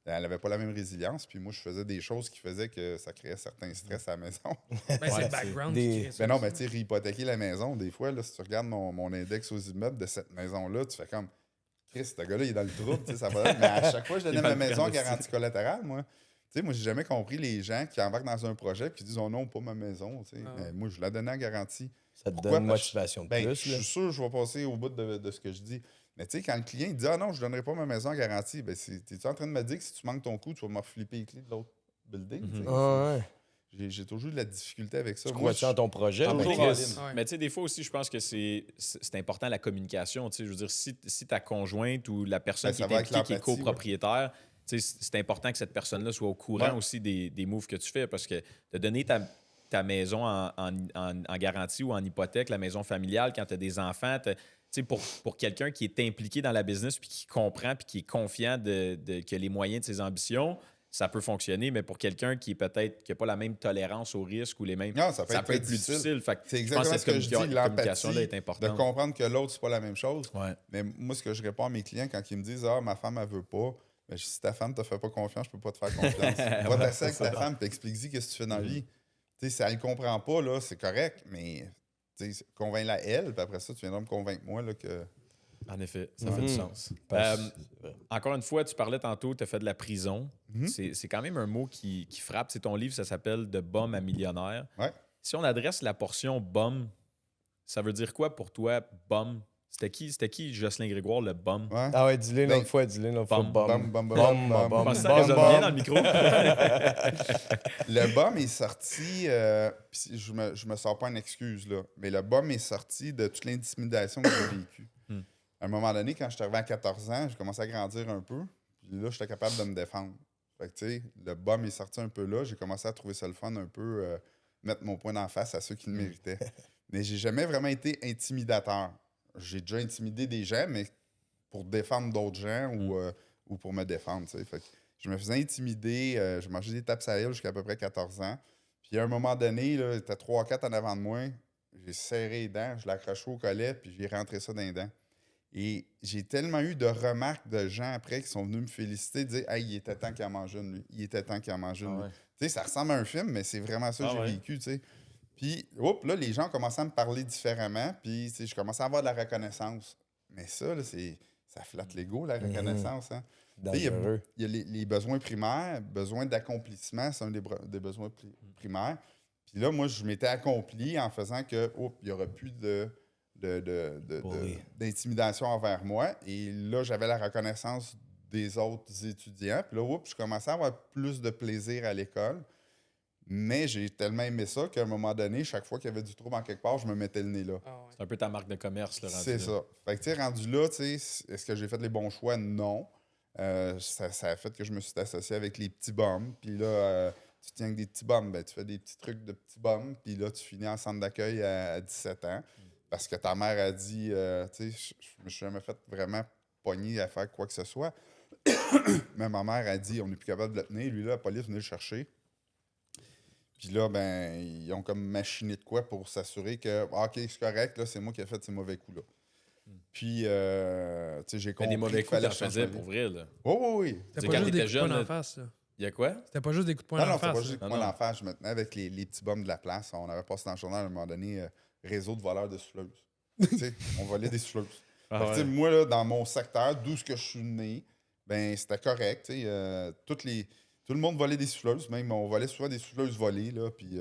elle n'avait pas la même résilience. Puis moi, je faisais des choses qui faisaient que ça créait certains stress à la maison. Ben, c'est Ouais, le background des- qui crée ça Ben non, aussi. mais tu sais, réhypothéquer la maison, des fois, là, si tu regardes mon index aux immeubles de cette maison-là, tu fais comme Chris, ce gars-là, il est dans le trouble, tu sais, ça va. Mais à chaque fois, je donnais ma maison en garantie collatérale, moi. Tu sais, moi, j'ai jamais compris les gens qui embarquent dans un projet puis qui disent oh non, pas ma maison. Tu sais. Ah. Mais moi, je la donnais en garantie. Ça te Pourquoi? donne une Parce que motivation de Ben, plus. je là. suis sûr que je vais passer au bout de ce que je dis. Mais tu sais, quand le client il dit ah non, je ne donnerai pas ma maison en garantie, ben, t'es-tu en train de me dire que si tu manques ton coup, tu vas me flipper les clés de l'autre building? Tu sais? Ah ouais. J'ai toujours eu de la difficulté avec ça. Tu Moi, crois-tu en ton projet? Ah, mais toujours Chris, all-in. Ouais. Mais tu sais, des fois aussi, je pense que c'est important la communication. Tu sais, je veux dire, si ta conjointe ou la personne Ben, qui ça est va avec impliquée, qui est l'empathie, copropriétaire, tu sais, c'est important que cette personne-là soit au courant Ouais. aussi des moves que tu fais parce que de donner ta maison en garantie ou en hypothèque, la maison familiale, quand tu as des enfants, tu sais, pour quelqu'un qui est impliqué dans la business puis qui comprend puis qui est confiant que les moyens de ses ambitions, ça peut fonctionner, mais pour quelqu'un qui est peut-être qui n'a pas la même tolérance au risque ou les mêmes. Non, ça peut être être plus difficile. difficile. Fait que C'est je pense exactement que ce que je dis, communication-là est l'empathie, de importante. comprendre que l'autre, c'est pas la même chose. Ouais. Mais moi, ce que je réponds à mes clients quand ils me disent ah, ma femme, elle veut pas, ben, si ta femme te fait pas confiance, je peux pas te faire confiance. Va t'asseoir avec ta femme et explique-y qu'est-ce que tu fais dans la vie. Tu sais, si elle ne comprend pas, là, c'est correct, mais tu sais, convainc-la elle, puis après ça, tu viendras me convaincre moi là, que. En effet, ça fait du sens. Parce- Encore une fois, tu parlais tantôt, tu as fait de la prison. Mhm. C'est quand même un mot qui frappe. C'est ton livre, ça s'appelle De bum à millionnaire. Ouais. Si on adresse la portion bum, ça veut dire quoi pour toi, bum? C'était qui Jocelyn Grégoire, le bum? Ouais. Ah ouais, dis-le une Ben, autre fois, dis-le une autre fois. Bum, bum, bum, bum, Bum, bum, bum, Pense que ça bum, résonne bum. bien dans le micro. Le bum est sorti, pis je me sors pas une excuse, là, mais le bum est sorti de toute l'intimidation que j'ai vécue. À un moment donné, quand je suis arrivé à 14 ans, j'ai commencé à grandir un peu, puis là, j'étais capable de me défendre. Fait que, tu sais, le bum est sorti un peu là, j'ai commencé à trouver ça le fun un peu, mettre mon poing d'en face à ceux qui le méritaient. Mais j'ai jamais vraiment été intimidateur. J'ai déjà intimidé des gens, mais pour défendre d'autres gens ou pour me défendre, tu sais. Fait que je me faisais intimider, je mangeais des tapes à l'île jusqu'à peu près 14 ans. Puis à un moment donné, là, il était 3-4 en avant de moi, j'ai serré les dents, je l'ai accroché au collet, puis j'ai rentré ça dans les dents. Et j'ai tellement eu de remarques de gens après qui sont venus me féliciter, dire « Hey, il était temps qu'il en mange une, lui. Il était temps qu'il en mange une, lui. ouais. Tu sais, ça ressemble à un film, mais c'est vraiment ça que j'ai ouais. vécu, tu sais. Puis, là, les gens commençaient à me parler différemment, puis je commençais à avoir de la reconnaissance. Mais ça, là, ça flatte l'ego, la reconnaissance. Hein? Il y a les besoins primaires, besoin d'accomplissement, c'est un des besoins primaires. Puis là, moi, je m'étais accompli en faisant que, il n'y aurait plus d'intimidation envers moi. Et là, j'avais la reconnaissance des autres étudiants. Puis là, je commençais à avoir plus de plaisir à l'école. Mais j'ai tellement aimé ça qu'à un moment donné, chaque fois qu'il y avait du trouble en quelque part, je me mettais le nez là. C'est un peu ta marque de commerce, le rendu. C'est ça. Fait que, tu sais, rendu là, tu sais, est-ce que j'ai fait les bons choix? Non. Ça a fait que je me suis associé avec les petits bums. Puis là, tu tiens avec des petits bums, ben, tu fais des petits trucs de petits bums. Puis là, tu finis en centre d'accueil à 17 ans. Parce que ta mère a dit, tu sais, je me suis jamais fait vraiment pogner à faire quoi que ce soit. Mais ma mère a dit, on n'est plus capable de le tenir. Lui, là, la police venait le chercher. Puis là, ben, ils ont comme machiné de quoi pour s'assurer que, OK, c'est correct, là, c'est moi qui ai fait ces mauvais coups-là. Puis, tu sais, j'ai compris. Des mauvais coups qu'il que tu faisais pour vrai, là. Oui. C'était quand pas juste des t'étais coups de poing jeune, d'en face, là. Il y a quoi? C'était pas juste des coups de poing Non, d'en c'était pas face. juste là. moi l'enfant. Je me tenais avec les petits bums de la place. On avait passé dans le journal à un moment donné, réseau de voleurs de souffleuses. Tu sais, on volait des souffleuses. Fait que, tu sais, moi, là, dans mon secteur, d'où je suis né, ben c'était correct. Tu sais, tout le monde volait des souffleuses. Même, on volait souvent des souffleuses volées, là, puis...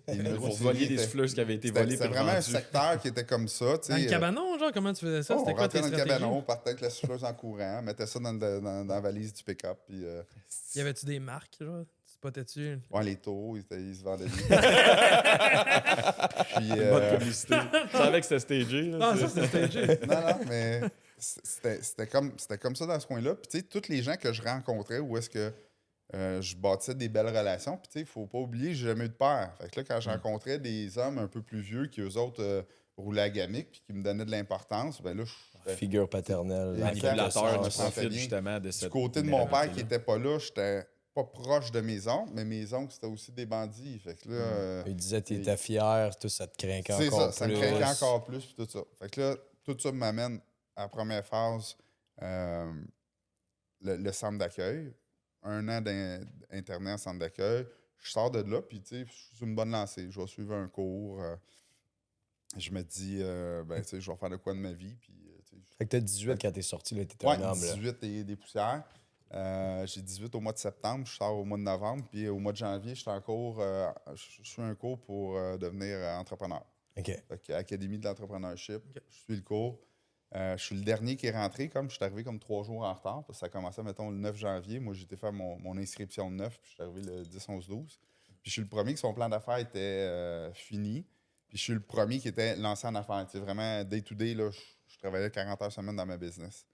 Vous voliez des souffleuses qui avaient été volées. C'était vraiment un secteur qui était comme ça. Dans le cabanon, genre, comment tu faisais ça? On C'était quoi rentrait tes dans le stratégies? cabanon, on partait avec la souffleuse en courant, mettait ça dans la valise du pick-up. Puis, Y avait-tu des marques, genre? Tu spottais-tu? ouais, les taureaux, ils se vendaient des. Puis, Bonne publicité. Je savais que c'était stagé. Là, Ah, ça, c'était stagé. non, mais c'était comme ça dans ce coin-là. Puis, tu sais, tous les gens que je rencontrais, où est-ce que je bâtissais des belles relations. Puis, tu sais, il faut pas oublier, j'ai jamais eu de père. Fait que là, quand je rencontrais des hommes un peu plus vieux qui, eux autres, roulaient à gamique puis qui me donnaient de l'importance, ben là, Figure paternelle. Manipulateur, je tu me sentais profites bien. justement de Du cette. côté de mon père qui était pas là, j'étais pas proche de mes oncles, mais mes oncles, c'était aussi des bandits. Fait que là, Il disait que t'étais fier, tout ça te craquait c'est encore ça, plus. ça me craquait encore plus, puis tout ça. Fait que là, tout ça m'amène à la première phase, le centre d'accueil. 1 an d'internet en centre d'accueil. Je sors de là, puis tu sais, je suis sur une bonne lancée. Je vais suivre un cours. Je me dis, ben, tu sais, je vais faire de quoi de ma vie. Puis, Fait que t'as 18 quand t'es sorti, là, t'étais ouais, un homme. 18 et des poussières. J'ai 18 au mois de septembre, je sors au mois de novembre, puis au mois de janvier, je suis en cours, je suis un cours pour devenir entrepreneur. OK. Fait que Académie de l'entrepreneurship, je suis le cours. Je suis le dernier qui est rentré, comme je suis arrivé comme 3 jours en retard, parce que ça commençait, mettons, le 9 janvier. Moi, j'étais faire mon inscription le 9, puis je suis arrivé le 10, 11, 12. Puis je suis le premier que son plan d'affaires était fini. Puis je suis le premier qui était lancé en affaires. C'est vraiment day-to-day, là, je travaillais 40 heures semaine dans ma business.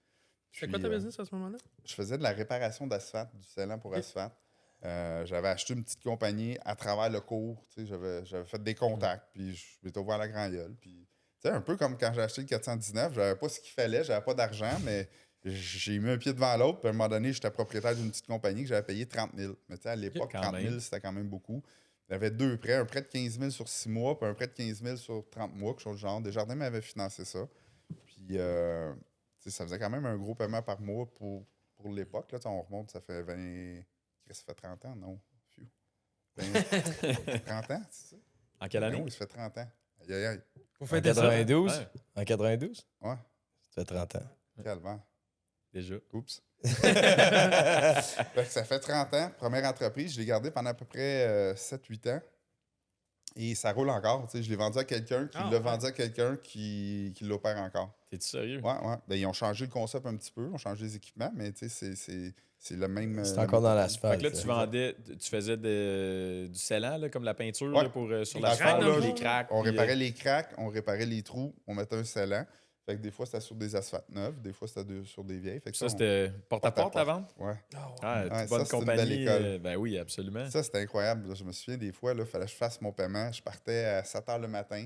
C'est quoi ta business à ce moment-là? Je faisais de la réparation d'asphalte, du scellant pour asphalte. J'avais acheté une petite compagnie à travers le cours. J'avais fait des contacts, puis je m'étais ouvert la grand gueule. Puis, un peu comme quand j'ai acheté le 419, j'avais pas ce qu'il fallait, j'avais pas d'argent, mais j'ai mis un pied devant l'autre. Puis à un moment donné, j'étais propriétaire d'une petite compagnie que j'avais payé 30 000. Mais à l'époque, 30 000, c'était quand même beaucoup. J'avais 2 prêts, un prêt de 15 000 sur 6 mois, puis un prêt de 15 000 sur 30 mois, quelque chose du genre. Desjardins m'avait financé ça. Puis, ça faisait quand même un gros paiement par mois pour l'époque. Là, on remonte, ça fait 20... Ça fait 30 ans, non? 30 ans, c'est ça? En quelle année? Oui, ça fait 30 ans. Aïe, aïe, aïe. Vous En faites 92? Ouais. En 92? Ouais, Ça fait 30 ans. calvaire. Déjà. Oups. Fait que ça fait 30 ans. Première entreprise, je l'ai gardée pendant à peu près 7-8 ans. Et ça roule encore. Je l'ai vendu à quelqu'un qui l'a vendu à quelqu'un qui l'opère encore. T'es-tu sérieux? Ouais. Ben, ils ont changé le concept un petit peu, ils ont changé les équipements, mais c'est le même. C'est encore dans l'asphalte. Fait que là, tu faisais du scellant, là, comme la peinture Ouais. là, pour, sur Dans le fond, l'asphalte, là, les cracks. On puis, réparait les cracks, on réparait les trous, on mettait un scellant. Fait que des fois, c'était sur des asphaltes neufs, des fois, c'était sur des vieilles. Fait que ça, c'était porte-à-porte la vente? Ouais. Ah, Ouais, bonne ça, c'est une compagnie. belle école. Ben oui, absolument. Ça, c'était incroyable. Là. Je me souviens des fois, il fallait que je fasse mon paiement. Je partais à 7 h le matin.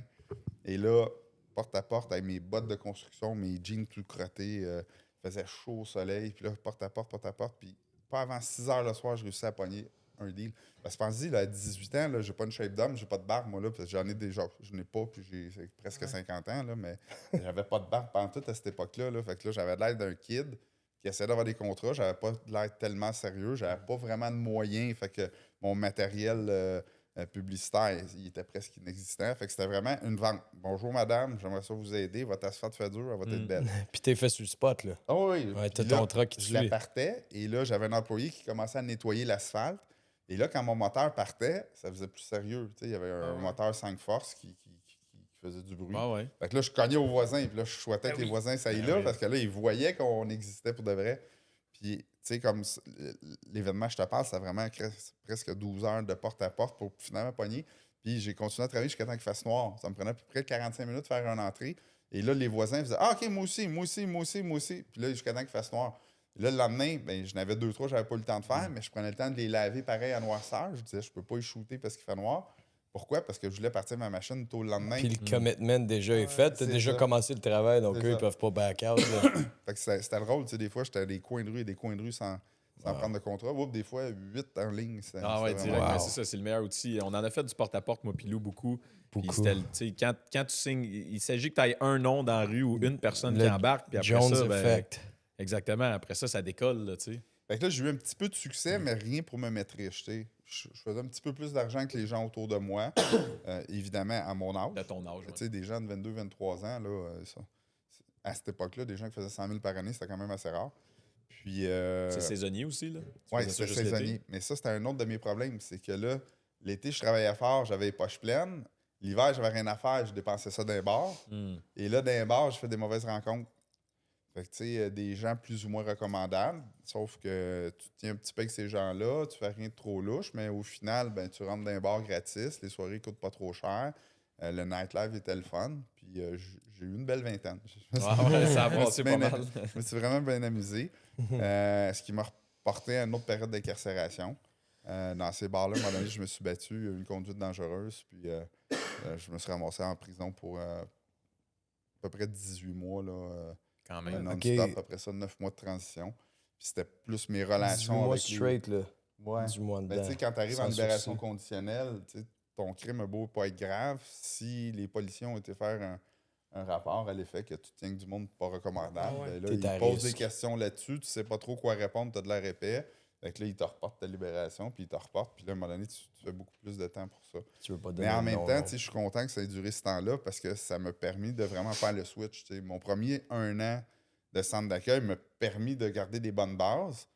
Et là, porte-à-porte, avec mes bottes de construction, mes jeans tout crottés, il faisait chaud au soleil. Puis là, porte-à-porte. Puis pas avant 6 h le soir, je réussis à pogner un deal. Parce que pense-y, là, à 18 ans, là, j'ai pas une shape d'homme, j'ai pas de barbe, moi, là, parce que j'en ai déjà. Je n'ai pas, puis j'ai presque 50 ans, là, mais j'avais pas de barbe pendant tout à cette époque-là. Là. Fait que là, j'avais l'air d'un kid qui essayait d'avoir des contrats. J'avais pas l'air tellement sérieux. J'avais pas vraiment de moyens. Fait que mon matériel publicitaire, il était presque inexistant. Fait que c'était vraiment une vente. Bonjour, madame, j'aimerais ça vous aider. Votre asphalte fait dur, elle va être belle. Puis t'es fait sur le spot, là. Ah oui. Ouais, t'as Puis là, ton truck qui te je la suit. partais et là, j'avais un employé qui commençait à nettoyer l'asphalte. Et là, quand mon moteur partait, ça faisait plus sérieux. Tu sais, il y avait un moteur 5 forces qui faisait du bruit. Ah ouais. Fait que là, je cognais aux voisins. Puis là, je souhaitais que les voisins ça aille là parce que là, ils voyaient qu'on existait pour de vrai. Puis, tu sais, comme l'événement, je te parle, ça vraiment presque 12 heures de porte à porte pour finalement pogner. Puis, j'ai continué à travailler jusqu'à temps qu'il fasse noir. Ça me prenait à peu près 45 minutes de faire une entrée. Et là, les voisins faisaient ah, OK, moi aussi. Puis là, jusqu'à temps qu'il fasse noir. Et là, le lendemain, ben, j'en avais 2-3, j'avais pas eu le temps de faire, mais je prenais le temps de les laver pareil à noirceur. Je disais, je peux pas y shooter parce qu'il fait noir. Pourquoi? Parce que je voulais partir ma machine tôt le lendemain. Puis le commitment déjà est fait. T'as déjà commencé le travail, donc eux, ils peuvent pas back out. Fait que c'était drôle. Tu sais, des fois, j'étais à des coins de rue sans prendre de contrat. Oups, des fois, 8 en ligne. Ah ouais, direct. vraiment... C'est ça, c'est le meilleur outil. On en a fait du porte-à-porte, moi, puis Lou, beaucoup. Puis quand tu signes, il s'agit que tu aies un nom dans la rue ou une personne qui embarque. Puis après Jones ça, Effect. Exactement. Après ça décolle, là, tu sais. Fait que là, j'ai eu un petit peu de succès, mais rien pour me mettre riche. Tu sais. Je faisais un petit peu plus d'argent que les gens autour de moi, évidemment, à mon âge. À ton âge. Tu sais, des gens de 22-23 ans, là, à cette époque-là, des gens qui faisaient 100 000 par année, c'était quand même assez rare. Puis, c'est saisonnier aussi, là? Oui, c'est saisonnier. Mais ça, c'était un autre de mes problèmes. C'est que là, l'été, je travaillais fort, j'avais les poches pleines. L'hiver, j'avais rien à faire, je dépensais ça dans les bars. Et là, dans les bars, je fais des mauvaises rencontres. Fait que, tu sais, des gens plus ou moins recommandables, sauf que tu tiens un petit peu avec ces gens-là, tu fais rien de trop louche, mais au final, ben, tu rentres dans un bar gratis, les soirées coûtent pas trop cher, le nightlife était le fun, puis j'ai eu une belle vingtaine. Ça a passé pas mal. Je me suis vraiment bien amusé, ce qui m'a reporté à une autre période d'incarcération. Dans ces bars-là, à un moment donné, je me suis battu, une conduite dangereuse, puis je me suis ramassé en prison pour à peu près 18 mois, là. Quand même. Non-stop, après ça, 9 mois de transition. Puis c'était plus mes relations 18 mois avec straight, là. Ouais. 18 mois Ben, dedans. tu sais, quand tu arrives Sans en libération succès. conditionnelle, ton crime a beau pas être grave, si les policiers ont été faire un rapport à l'effet que tu tiens que du monde pas recommandable, ben là, T'es à ils posent des risque. questions là-dessus, tu sais pas trop quoi répondre, tu as de l'air épais. Fait que là, ils te reportent ta libération, puis ils te reportent, puis là, à un moment donné, tu fais beaucoup plus de temps pour ça. Tu veux pas donner Mais en le même nom, temps, non. tu sais, je suis content que ça ait duré ce temps-là parce que ça m'a permis de vraiment faire le switch. Tu sais. Mon premier 1 an de centre d'accueil m'a permis de garder des bonnes bases,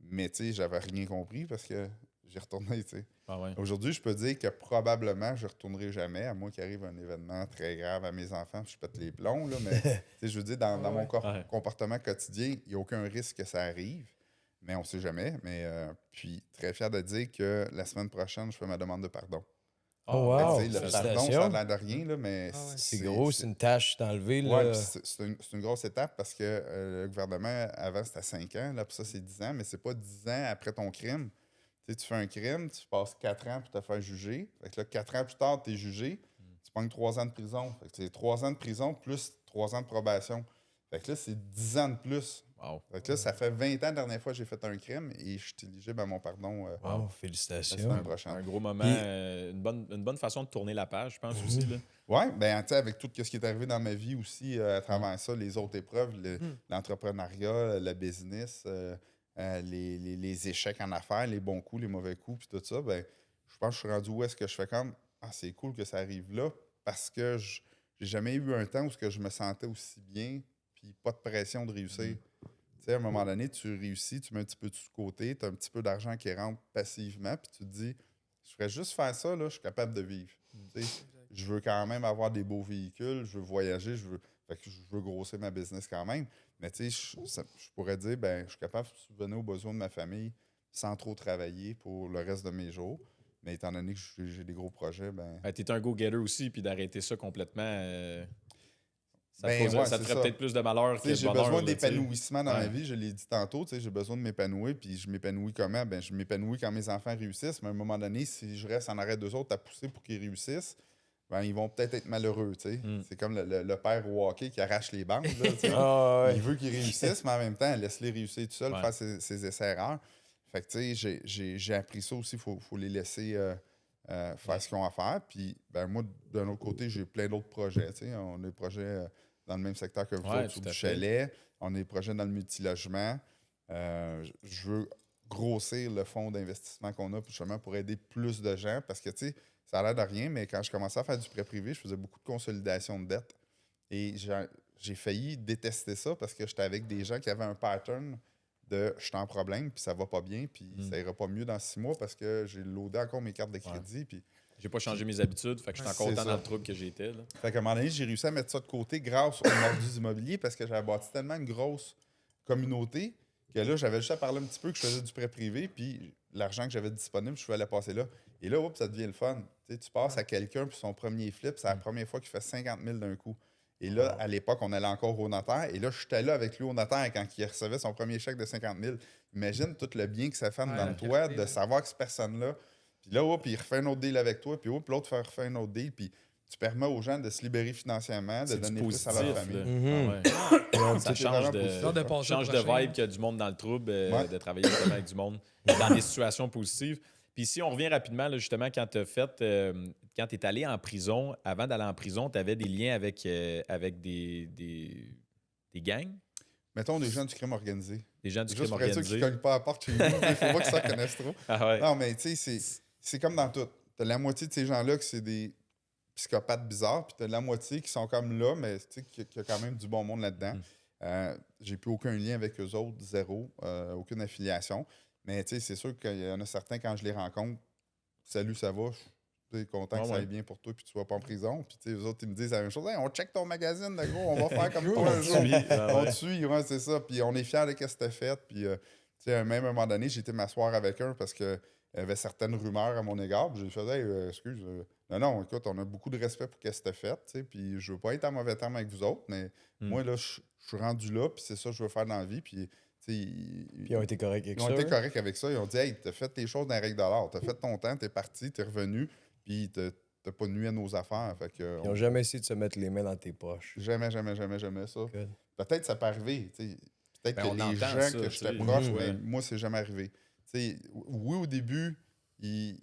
mais tu sais, j'avais rien compris parce que j'ai retourné, tu sais. Ah ouais. Aujourd'hui, je peux dire que probablement, je ne retournerai jamais, à moins qu'il arrive un événement très grave à mes enfants, puis je pète les plombs, là, mais tu sais, je veux dire, dans mon comportement quotidien, il n'y a aucun risque que ça arrive. Mais on ne sait jamais. Mais puis, très fier de dire que la semaine prochaine, je fais ma demande de pardon. Oh, wow! Fait que, tu sais, le pardon, ça a l'air de rien, là, mais C'est gros, c'est une tâche d'enlever. Là. Ouais, c'est une grosse étape parce que le gouvernement, avant, c'était 5 ans. Là, pour ça, c'est 10 ans, mais c'est pas 10 ans après ton crime. Tu sais, tu fais un crime, tu passes 4 ans pour te faire juger. Fait que là, 4 ans plus tard, tu es jugé. Tu pognes 3 ans de prison. Fait que c'est 3 ans de prison plus 3 ans de probation. Fait que là, c'est 10 ans de plus. Wow. Fait que là, ça fait 20 ans la dernière fois que j'ai fait un crime et je suis éligible à mon pardon Wow, la félicitations. semaine prochaine. Un gros moment, une bonne façon de tourner la page, je pense aussi. Là. Oui, ben, tu sais, avec tout ce qui est arrivé dans ma vie aussi, à travers ça, les autres épreuves, l'entrepreneuriat, le business, les échecs en affaires, les bons coups, les mauvais coups, puis tout ça, ben, je pense que je suis rendu où est-ce que je fais comme c'est cool que ça arrive là parce que j'ai jamais eu un temps où je me sentais aussi bien, puis pas de pression de réussir. Tu sais, à un moment donné, tu réussis, tu mets un petit peu de côté, tu as un petit peu d'argent qui rentre passivement, puis tu te dis, je ferais juste faire ça, là, je suis capable de vivre. Je veux quand même avoir des beaux véhicules, je veux voyager, je veux grossir ma business quand même. Mais je pourrais dire, ben, je suis capable de subvenir aux besoins de ma famille sans trop travailler pour le reste de mes jours. Mais étant donné que j'ai des gros projets, ben... Tu es un go-getter aussi, puis d'arrêter ça complètement, ça te ferait peut-être plus de malheur que de j'ai bonheur. Besoin d'épanouissement dans ma vie, je l'ai dit tantôt, j'ai besoin de m'épanouir, puis je m'épanouis comment? Ben, je m'épanouis quand mes enfants réussissent, mais à un moment donné, si je reste en arrêt d'eux autres à pousser pour qu'ils réussissent, ben, ils vont peut-être être malheureux. C'est comme le père au hockey qui arrache les bandes. Là, Il veut qu'ils réussissent, mais en même temps, laisse-les réussir tout seul, faire ses essais-erreurs. Fait que j'ai appris ça aussi, il faut les laisser faire ce qu'ils ont à faire. Puis ben, moi, d'un autre côté, j'ai plein d'autres projets. On a des projets dans le même secteur que vous autres, sur du chalet. On a des projets dans le multilogement. Je veux grossir le fonds d'investissement qu'on a justement pour aider plus de gens parce que, ça a l'air de rien, mais quand je commençais à faire du prêt privé, je faisais beaucoup de consolidation de dettes. Et j'ai failli détester ça parce que j'étais avec des gens qui avaient un pattern de je suis en problème, puis ça va pas bien, puis ça ira pas mieux dans 6 mois parce que j'ai loadé encore mes cartes de crédit. Puis j'ai pas changé mes habitudes, fait que je suis encore autant dans le trouble que j'étais. Fait qu'à un moment donné, j'ai réussi à mettre ça de côté grâce aux mordus immobiliers parce que j'avais bâti tellement une grosse communauté que là, j'avais juste à parler un petit peu que je faisais du prêt privé, puis l'argent que j'avais disponible, je pouvais aller passer là. Et là, ça devient le fun. Tu passes à quelqu'un, puis son premier flip, c'est la première fois qu'il fait 50 000 d'un coup. Et là, à l'époque, on allait encore au notaire. Et là, j'étais là avec lui au notaire quand il recevait son premier chèque de 50 000. Imagine tout le bien que ça fait dans toi de savoir que cette personne-là, puis là, il refait un autre deal avec toi, puis l'autre refait un autre deal, puis tu permets aux gens de se libérer financièrement, de donner plus à leur famille. Ça change de vibe qu'il y a du monde dans le trouble, de travailler justement avec du monde dans des situations positives. Puis si on revient rapidement, là, justement, quand tu es allé en prison, avant d'aller en prison, tu avais des liens avec des gangs? Mettons des gens du crime organisé. Des gens du crime organisé. Juste pour ça qu'ils ne cognent pas à la porte chez nous. Il ne faut pas que ça connaisse trop. Non, mais tu sais, c'est comme dans tout. Tu as la moitié de ces gens-là qui c'est des psychopathes bizarres, puis tu as la moitié qui sont comme là, mais tu sais, qu'il y a quand même du bon monde là-dedans. J'ai plus aucun lien avec eux autres, zéro, aucune affiliation. Mais tu sais, c'est sûr qu'il y en a certains, quand je les rencontre, salut, ça va, je suis content que ça aille bien pour toi, puis tu ne sois pas en prison. Puis tu sais, eux autres, ils me disent la même chose. Hey, on check ton magazine, le gros, on va faire comme toi un jour. On te suit, c'est ça. Puis on est fiers de ce que tu as fait. Puis tu sais, même à un moment donné, j'ai été m'asseoir avec eux parce qu'il y avait certaines rumeurs à mon égard. Puis j'ai fait, hey, excuse. Non, écoute, on a beaucoup de respect pour ce que tu as fait. Tu sais, puis je veux pas être en mauvais terme avec vous autres, mais moi, là, je suis rendu là, puis c'est ça que je veux faire dans la vie. Puis ils ont été corrects avec ça. Ils ont été corrects avec ça. Ils ont dit, hey, t'as fait tes choses dans les règles de l'art. T'as fait ton temps, t'es parti, t'es revenu, puis t'as pas nuit à nos affaires. Fait que, ils n'ont jamais essayé de se mettre les mains dans tes poches. Jamais ça. Peut-être que ça peut arriver. Peut-être que les gens ça, que j'étais proche, mais moi, c'est jamais arrivé. Oui, au début, je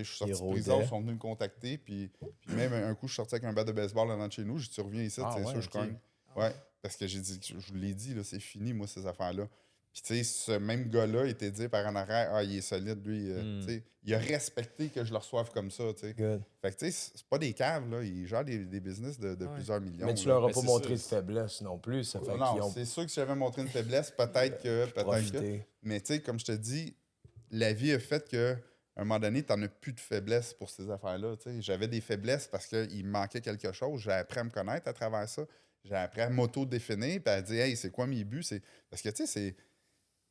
suis sorti de prison, ils sont venus me contacter, puis même un coup, je suis sorti avec un bat de baseball en de chez nous. J'ai dit, tu reviens ici, c'est sûr, je cogne. Ouais, parce que j'ai dit, je vous l'ai dit, là, c'est fini, moi, ces affaires-là. Puis, tu sais, ce même gars-là était dit par en arrière, il est solide, lui. Tu sais, il a respecté que je le reçoive comme ça, tu sais. Fait que, tu sais, c'est pas des caves, là. Ils gèrent des business de plusieurs millions. Mais tu leur as pas montré de faiblesse non plus. Ça fait non, c'est sûr que si j'avais montré une faiblesse, peut-être que. Mais, tu sais, comme je te dis, la vie a fait que. À un moment donné, tu n'en as plus de faiblesse pour ces affaires-là. J'avais des faiblesses parce qu'il me manquait quelque chose. J'ai appris à me connaître à travers ça. J'ai appris à m'auto-définir et à dire, hey, c'est quoi mes buts? Parce que, tu sais,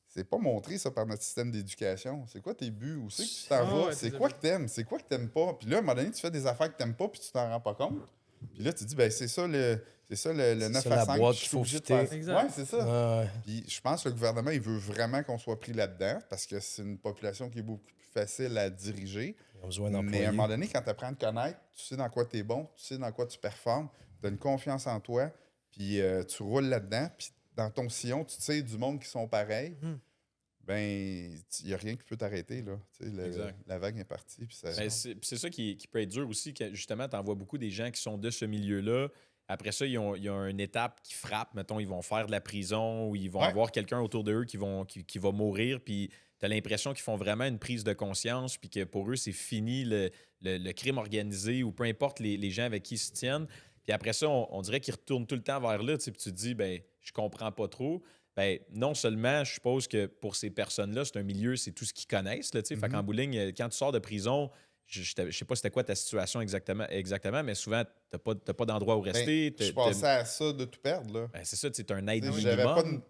c'est pas montré ça par notre système d'éducation. C'est quoi tes buts? Où c'est que tu t'en vas? C'est quoi que t'aimes? C'est quoi que t'aimes pas? Puis là, à un moment donné, tu fais des affaires que t'aimes pas puis tu t'en rends pas compte. Puis là, tu dis, ben c'est ça le 9 à 5. Je suis obligé de faire. Ouais, c'est ça. Puis je pense que le gouvernement, il veut vraiment qu'on soit pris là-dedans parce que c'est une population qui est beaucoup plus facile à diriger. Mais à un moment donné, quand tu apprends à te connaître, tu sais dans quoi tu es bon, tu sais dans quoi tu performes, tu as une confiance en toi, puis tu roules là-dedans, puis dans ton sillon, tu sais du monde qui sont pareils. Ben, il n'y a rien qui peut t'arrêter, là. La vague est partie. Puis c'est ça qui peut être dur aussi, que justement, tu en vois beaucoup des gens qui sont de ce milieu-là. Après ça, il y a une étape qui frappe. Mettons, ils vont faire de la prison ou ils vont avoir quelqu'un autour d'eux qui va mourir. Puis tu as l'impression qu'ils font vraiment une prise de conscience. Puis que pour eux, c'est fini le crime organisé ou peu importe les gens avec qui ils se tiennent. Puis après ça, on dirait qu'ils retournent tout le temps vers là. Puis tu te dis, ben, je comprends pas trop. Ben, non seulement, je suppose que pour ces personnes-là, c'est un milieu, c'est tout ce qu'ils connaissent. Là, Fait qu'en bout de ligne, quand tu sors de prison, je sais pas c'était quoi ta situation exactement, mais souvent, t'as pas d'endroit où rester. Je pensais à ça de tout perdre, là. Ben, c'est ça, tu es un aide J'avais minimum.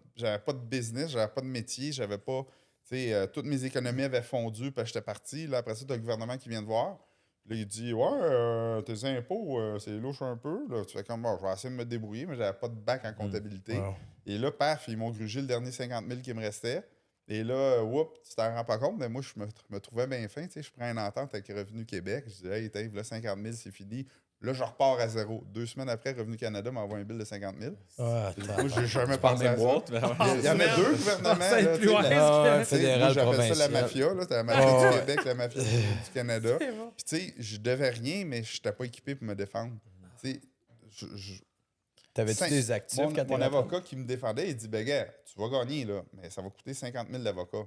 pas de business, j'avais pas de métier, j'avais pas... toutes mes économies avaient fondu, puis j'étais parti. Là, après ça, t'as le gouvernement qui vient te voir. Là, il dit « Ouais, tes impôts, c'est louche un peu. » Là, tu fais comme « Bon, je vais essayer de me débrouiller, mais j'avais pas de bac en comptabilité. Wow. Et là, paf, ils m'ont grugé le dernier 50 000 qui me restait. Et là, tu t'en rends pas compte, mais moi, je me trouvais bien fin. Je prends une entente avec Revenu Québec. Je dis « Hey, là, 50 000, c'est fini. » Là, je repars à zéro. 2 semaines après, Revenu Canada m'envoie un bill de 50 000. Ah, Moi, j'ai jamais pensé à ça. Boîte, Il y en a deux gouvernements. Ça va être Là, plus tu sais, loin. la- Fédéral, moi, j'appelle ça la provincial. mafia. Là. T'as la mafia du Québec, la mafia du Canada. C'est bon. Puis, tu sais, je devais rien, mais je n'étais pas équipé pour me défendre. Tu sais, T'avais-tu des actifs quand t'es mon rentré? avocat qui me défendait, il dit ben, gars, tu vas gagner, là, mais ça va coûter 50 000 l'avocat.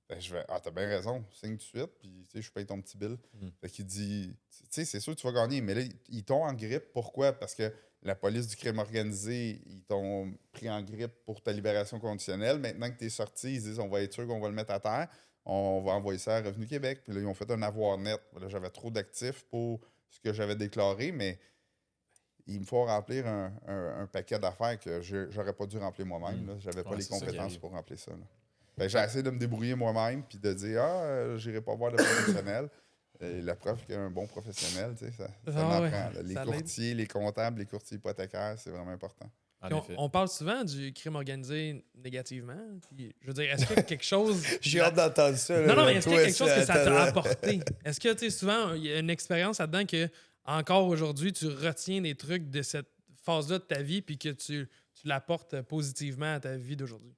Ben, je vais, t'as bien raison, signe tout de suite, puis tu sais, je paye ton petit bill. Fait qu'il dit, tu sais, c'est sûr que tu vas gagner, mais là, ils t'ont en grippe. Pourquoi? Parce que la police du crime organisé, ils t'ont pris en grippe pour ta libération conditionnelle. Maintenant que tu es sorti, ils disent, on va être sûr qu'on va le mettre à terre, on va envoyer ça à Revenu Québec. Puis là, ils ont fait un avoir net. Là, j'avais trop d'actifs pour ce que j'avais déclaré, mais il me faut remplir un paquet d'affaires que j'aurais pas dû remplir moi-même. Là. J'avais pas les c'est ça qui compétences arrive. pour remplir ça. Là. Fait que j'ai essayé de me débrouiller moi-même puis de dire j'irai pas voir de professionnel. Et la preuve qu'il y a un bon professionnel, tu sais, ça Ah ouais, m'apprend. Là. Les ça l'aide. courtiers, les comptables, les courtiers hypothécaires, c'est vraiment important. En Puis effet. on parle souvent du crime organisé négativement. Puis, je veux dire, est-ce qu'il y a quelque chose. J'ai hâte d'entendre ça. Non, non, mais est-ce qu'il y a Toi, quelque chose que ça t'a t'as- apporté? Est-ce que, tu sais, souvent, il y a une expérience là-dedans que, encore aujourd'hui, tu retiens des trucs de cette phase-là de ta vie puis que tu l'apportes positivement à ta vie d'aujourd'hui?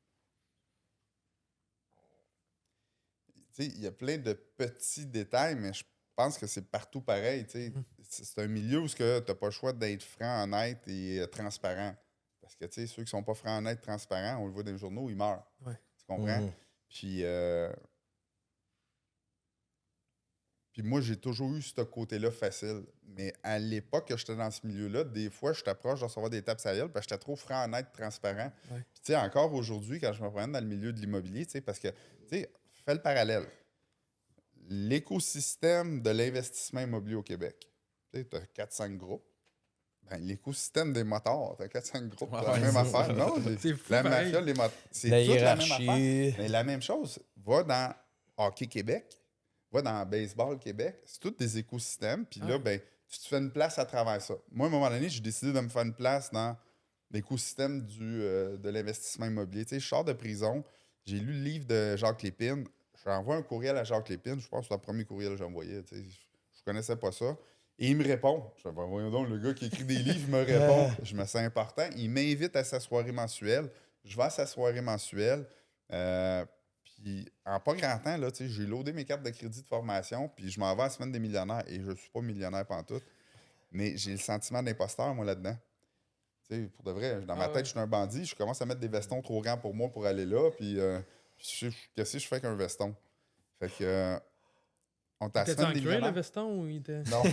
Tu sais, il y a plein de petits détails, mais je pense que c'est partout pareil. Tu sais. C'est un milieu où tu n'as pas le choix d'être franc, honnête et transparent. Parce que tu sais, ceux qui sont pas francs, honnêtes, transparents, on le voit dans les journaux, ils meurent. Ouais. Tu comprends? Puis moi, j'ai toujours eu ce côté-là facile. Mais à l'époque que j'étais dans ce milieu-là, des fois, je t'approche de recevoir des tapes à la gueule parce que j'étais trop franc, honnête, transparent. Ouais. Puis, tu sais, encore aujourd'hui, quand je me promène dans le milieu de l'immobilier, tu sais, parce que, tu sais, fais le parallèle. L'écosystème de l'investissement immobilier au Québec, tu sais, tu as 4-5 groupes. Ben, l'écosystème des motards, tu as 4-5 groupes, c'est la même affaire. Non, C'est fou, la pareil. mafia, les motards, c'est La toute la même hiérarchie. affaire. Mais la même chose, va dans Hockey Québec, va dans Baseball Québec, c'est tous des écosystèmes. Puis là, ben, tu te fais une place à travers ça. Moi, à un moment donné, j'ai décidé de me faire une place dans l'écosystème de l'investissement immobilier. Tu sais, je sors de prison, j'ai lu le livre de Jacques Lépine. J'envoie un courriel à Jacques Lépine. Je pense que c'est le premier courriel que j'envoyais. Tu sais, je connaissais pas ça. Et il me répond. Je dis, ben, voyons donc, le gars qui écrit des livres me répond. Je me sens important. Il m'invite à sa soirée mensuelle. Je vais à sa soirée mensuelle. Puis, en pas grand temps, là, j'ai loadé mes cartes de crédit de formation. Puis, je m'en vais à la semaine des millionnaires. Et je ne suis pas millionnaire pantoute. Mais j'ai le sentiment d'imposteur, moi, là-dedans. Tu sais, pour de vrai, dans ma tête, je suis un bandit. Je commence à mettre des vestons trop grands pour moi pour aller là. Puis, qu'est-ce que je fais avec un veston? Fait que. On t'a T'étais-tu en cuir, le veston, ou il était... Non, en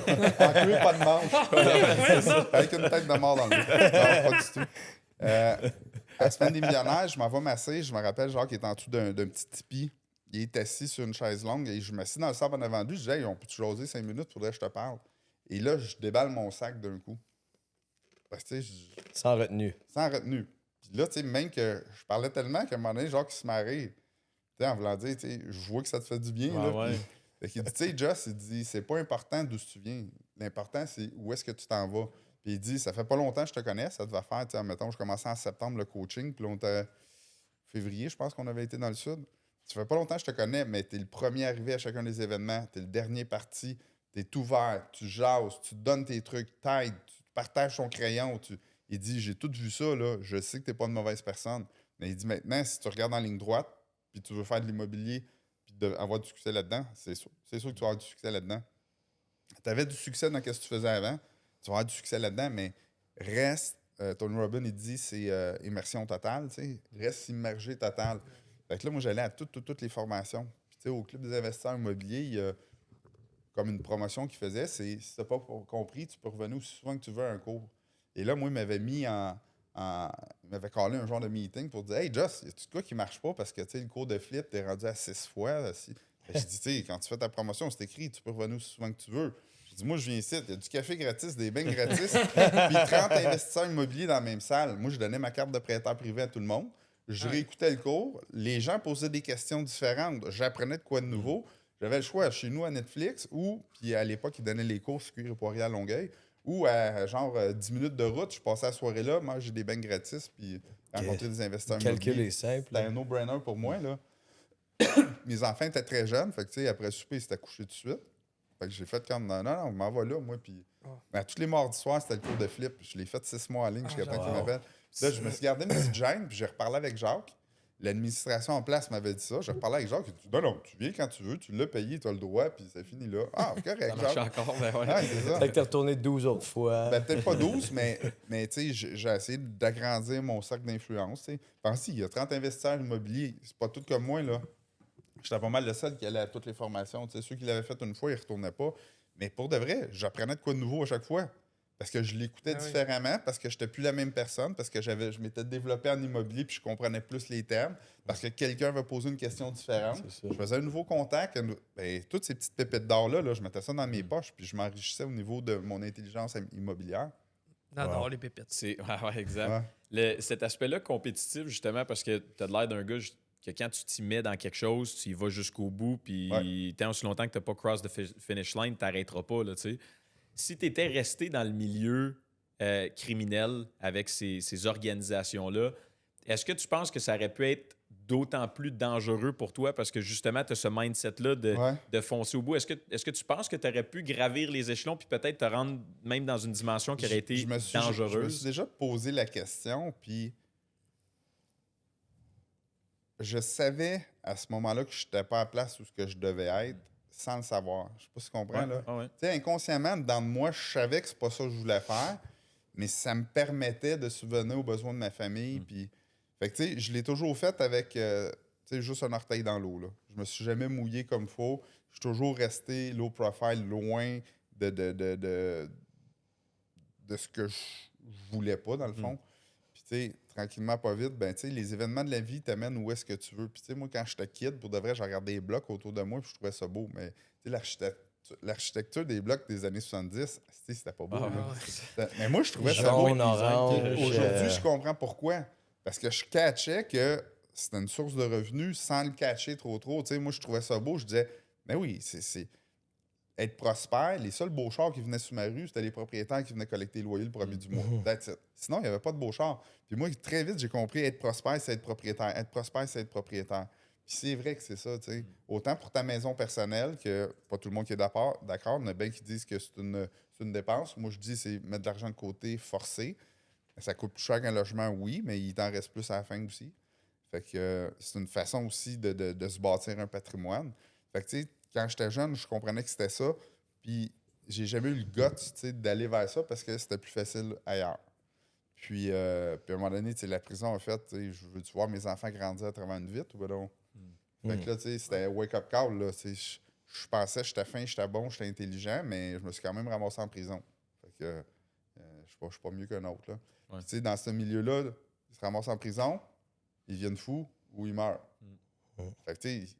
cuir, pas de manche. Avec une tête de mort dans le dos. Non, pas du tout. À la semaine des millionnaires, je m'en vais masser. Je me rappelle, genre, qui est en dessous d'un petit tipi. Il est assis sur une chaise longue et je m'assis dans le sable en avant de lui. Je dis, hey, on peut-tu jaser 5 minutes? Faudrait que je te parle. Et là, je déballe mon sac d'un coup. Parce que, tu sais, Sans retenue. sans retenue. Puis là, tu sais, même que je parlais tellement qu'à un moment donné, genre, qui se marrait. Tu sais, en voulant dire, tu sais, je vois que ça te fait du bien. là, Ouais. puis- Fait qu'il dit, tu sais, Joss, il dit, c'est pas important d'où tu viens. L'important, c'est où est-ce que tu t'en vas. Puis il dit, ça fait pas longtemps que je te connais, ça te va faire, tu sais, mettons, je commençais en septembre le coaching, puis là, on était février, je pense qu'on avait été dans le sud. Ça fait pas longtemps que je te connais, mais tu es le premier arrivé à chacun des événements, tu es le dernier parti, tu es ouvert, tu jases, tu te donnes tes trucs, t'aides, tu partages ton crayon. Il dit, j'ai tout vu ça, là, je sais que tu n'es pas une mauvaise personne. Mais il dit, maintenant, si tu regardes en ligne droite, puis tu veux faire de l'immobilier, avoir du succès là-dedans, c'est sûr que tu vas avoir du succès là-dedans. Tu avais du succès dans ce que tu faisais avant, tu vas avoir du succès là-dedans, mais reste, Tony Robbins, il dit, c'est immersion totale, tu sais, reste immergé total. Fait que là, moi, j'allais à toutes les formations. Puis, tu sais, au Club des investisseurs immobiliers, il y a comme une promotion qu'il faisait, c'est, si tu n'as pas compris, tu peux revenir aussi souvent que tu veux à un cours. Et là, moi, il m'avait mis il m'avait callé un genre de meeting pour dire, hey, Joss, y a-tu de quoi qui marche pas? Parce que, tu sais, le cours de flip, t'es rendu à 6 fois. Je dis, tu sais, quand tu fais ta promotion, c'est écrit, tu peux revenir aussi souvent que tu veux. Je dis, moi, je viens ici, il y a du café gratis, des bains gratis, puis 30 investisseurs immobiliers dans la même salle. Moi, je donnais ma carte de prêteur privé à tout le monde. Je réécoutais le cours. Les gens posaient des questions différentes. J'apprenais de quoi de nouveau. J'avais le choix chez nous à Netflix ou, puis à l'époque, ils donnaient les cours sur Cuir et Poirier à Longueuil, ou à genre 10 minutes de route, je passais la soirée là, moi j'ai des bains gratis, puis rencontrer des investisseurs immobiliers. Le calcul est simple. C'était un no-brainer pour moi, là. Mes enfants étaient très jeunes, fait que, tu sais, après le souper, ils s'étaient couchés tout de suite. Fait que j'ai fait comme, non, on m'en va là, moi, puis... Ben, tous les mardis soirs, c'était le cours de flip. Je l'ai fait 6 mois en ligne jusqu'à temps qu'ils m'appellent. Là, je me suis gardé une petite gêne, puis j'ai reparlé avec Jacques. L'administration en place m'avait dit ça. J'ai reparlé avec Jacques. Il dit, non, tu viens quand tu veux, tu l'as payé, tu as le droit, puis ça finit là. Ah, correct, Ça marche Jacques. encore, ben ouais. Ouais, c'est ça. Fait que t'es retourné 12 autres fois. Ben, peut-être pas 12, mais tu sais, j'ai essayé d'agrandir mon cercle d'influence. Pensez, il y a 30 investisseurs immobiliers. C'est pas tout comme moi, là. J'étais pas mal le seul qui allait à toutes les formations. T'sais, ceux qui l'avaient fait une fois, ils ne retournaient pas. Mais pour de vrai, j'apprenais de quoi de nouveau à chaque fois. Parce que je l'écoutais différemment, parce que je n'étais plus la même personne, parce que je m'étais développé en immobilier puis je comprenais plus les termes, parce que quelqu'un va poser une question différente. Je faisais un nouveau contact. Ben, toutes ces petites pépites d'or-là, je mettais ça dans mes poches puis je m'enrichissais au niveau de mon intelligence immobilière. J'adore les pépites. Ouais, exact. Cet aspect-là compétitif, justement, parce que tu as l'air d'un gars que quand tu t'y mets dans quelque chose, tu y vas jusqu'au bout, puis tant aussi longtemps que tu n'as pas cross the finish line, tu n'arrêteras pas, là, tu sais. Si tu étais resté dans le milieu criminel avec ces organisations-là, est-ce que tu penses que ça aurait pu être d'autant plus dangereux pour toi parce que justement, tu as ce mindset-là de foncer au bout? Est-ce que tu penses que tu aurais pu gravir les échelons puis peut-être te rendre même dans une dimension qui aurait été dangereuse? Je me suis déjà posé la question, puis je savais à ce moment-là que je n'étais pas à la place où je devais être, sans le savoir. Je sais pas si tu comprends, là. Ouais. Tu sais, inconsciemment, dedans de moi, je savais que c'est pas ça que je voulais faire, mais ça me permettait de subvenir aux besoins de ma famille. Puis, fait que, tu sais, je l'ai toujours fait avec, tu sais, juste un orteil dans l'eau, là. Je me suis jamais mouillé comme il faut. Je suis toujours resté low profile, loin de ce que je voulais pas, dans le fond. Puis, tu sais, tranquillement, pas vite, ben, tu sais, les événements de la vie t'amènent où est-ce que tu veux. Puis, tu sais, moi, quand j'étais kid, pour de vrai, j'ai regardé les blocs autour de moi, puis je trouvais ça beau. Mais, tu sais, l'architecture des blocs des années 70, c'était pas beau. Mais moi, je trouvais ça beau. Aujourd'hui, je comprends pourquoi. Parce que je catchais que c'était une source de revenus sans le catcher trop. Tu sais, moi, je trouvais ça beau. Je disais, mais oui, c'est être prospère. Les seuls beaux chars qui venaient sur ma rue, c'était les propriétaires qui venaient collecter le loyer le premier du mois. That's it. Sinon, il n'y avait pas de beaux chars. Puis moi, très vite, j'ai compris être prospère, c'est être propriétaire. Être prospère, c'est être propriétaire. Puis c'est vrai que c'est ça, tu sais. Autant pour ta maison personnelle, que pas tout le monde qui est d'accord. Il y en a bien qui disent que c'est une dépense. Moi, je dis c'est mettre de l'argent de côté forcé. Ça coûte plus cher qu'un logement, oui, mais il t'en reste plus à la fin aussi. Fait que c'est une façon aussi de se bâtir un patrimoine. Fait que, tu sais, quand j'étais jeune, je comprenais que c'était ça. Puis j'ai jamais eu le guts, tu sais, d'aller vers ça parce que c'était plus facile ailleurs. Puis à un moment donné, tu sais, la prison, en fait, tu sais, je veux-tu voir mes enfants grandir à travers une vitre ou ben non? Fait que là, tu sais, c'était wake-up call, là. Je pensais que j'étais fin, j'étais bon, j'étais intelligent, mais je me suis quand même ramassé en prison. Fait que je suis pas mieux qu'un autre, là. Tu sais, dans ce milieu-là, ils se ramassent en prison, ils viennent fous ou ils meurent. Fait que, tu sais,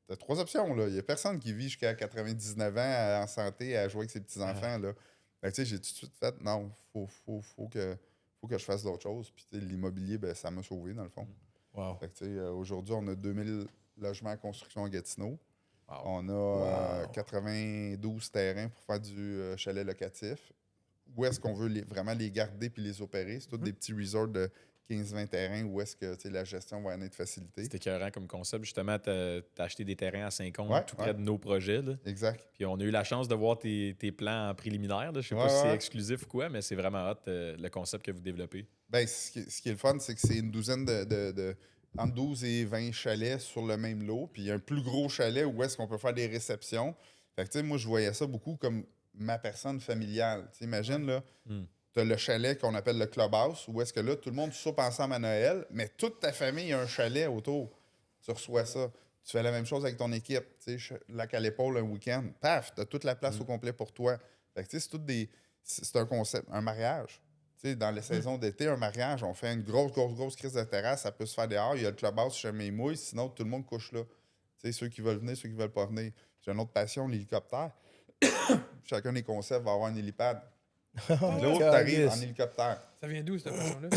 t'as 3 options, là. Il n'y a personne qui vit jusqu'à 99 ans en santé à jouer avec ses petits-enfants, là. Fait que, tu sais, j'ai tout de suite fait, non, faut que je fasse d'autres choses. Puis, tu sais, l'immobilier, ben, ça m'a sauvé, dans le fond. Wow. Fait que, tu sais, aujourd'hui, on a 2000 logements en construction à Gatineau. Wow. On a 92 terrains pour faire du chalet locatif. Où est-ce qu'on veut vraiment les garder puis les opérer? C'est tous des petits resorts de 15-20 terrains où est-ce que la gestion va en être facilitée. C'était écœurant comme concept. Justement, tu as acheté des terrains à Saint-Côme, tout près de nos projets. Là. Exact. Puis on a eu la chance de voir tes plans en préliminaire. Je sais pas si c'est exclusif ou quoi, mais c'est vraiment hot le concept que vous développez. Bien, ce qui est le fun, c'est que c'est une douzaine entre 12 et 20 chalets sur le même lot. Puis il y a un plus gros chalet où est-ce qu'on peut faire des réceptions. Fait que, tu sais, moi, je voyais ça beaucoup comme ma personne familiale. Tu imagines, là, tu as le chalet qu'on appelle le clubhouse, où est-ce que là, tout le monde soupe ensemble à Noël, mais toute ta famille a un chalet autour. Tu reçois ça. Tu fais la même chose avec ton équipe. Tu sais, lac à l'épaule un week-end. Paf, tu as toute la place au complet pour toi. Fait que, tu sais, c'est un concept, un mariage. Tu sais, dans les saisons d'été, un mariage, on fait une grosse crise de terrasse, ça peut se faire dehors. Il y a le clubhouse, si jamais il mouille, sinon tout le monde couche là. sais, ceux qui veulent venir, ceux qui veulent pas venir. J'ai une autre passion, l'hélicoptère. Chacun des concepts va avoir un hélipad. L'autre, t'arrives en hélicoptère. Ça vient d'où, cette passion-là?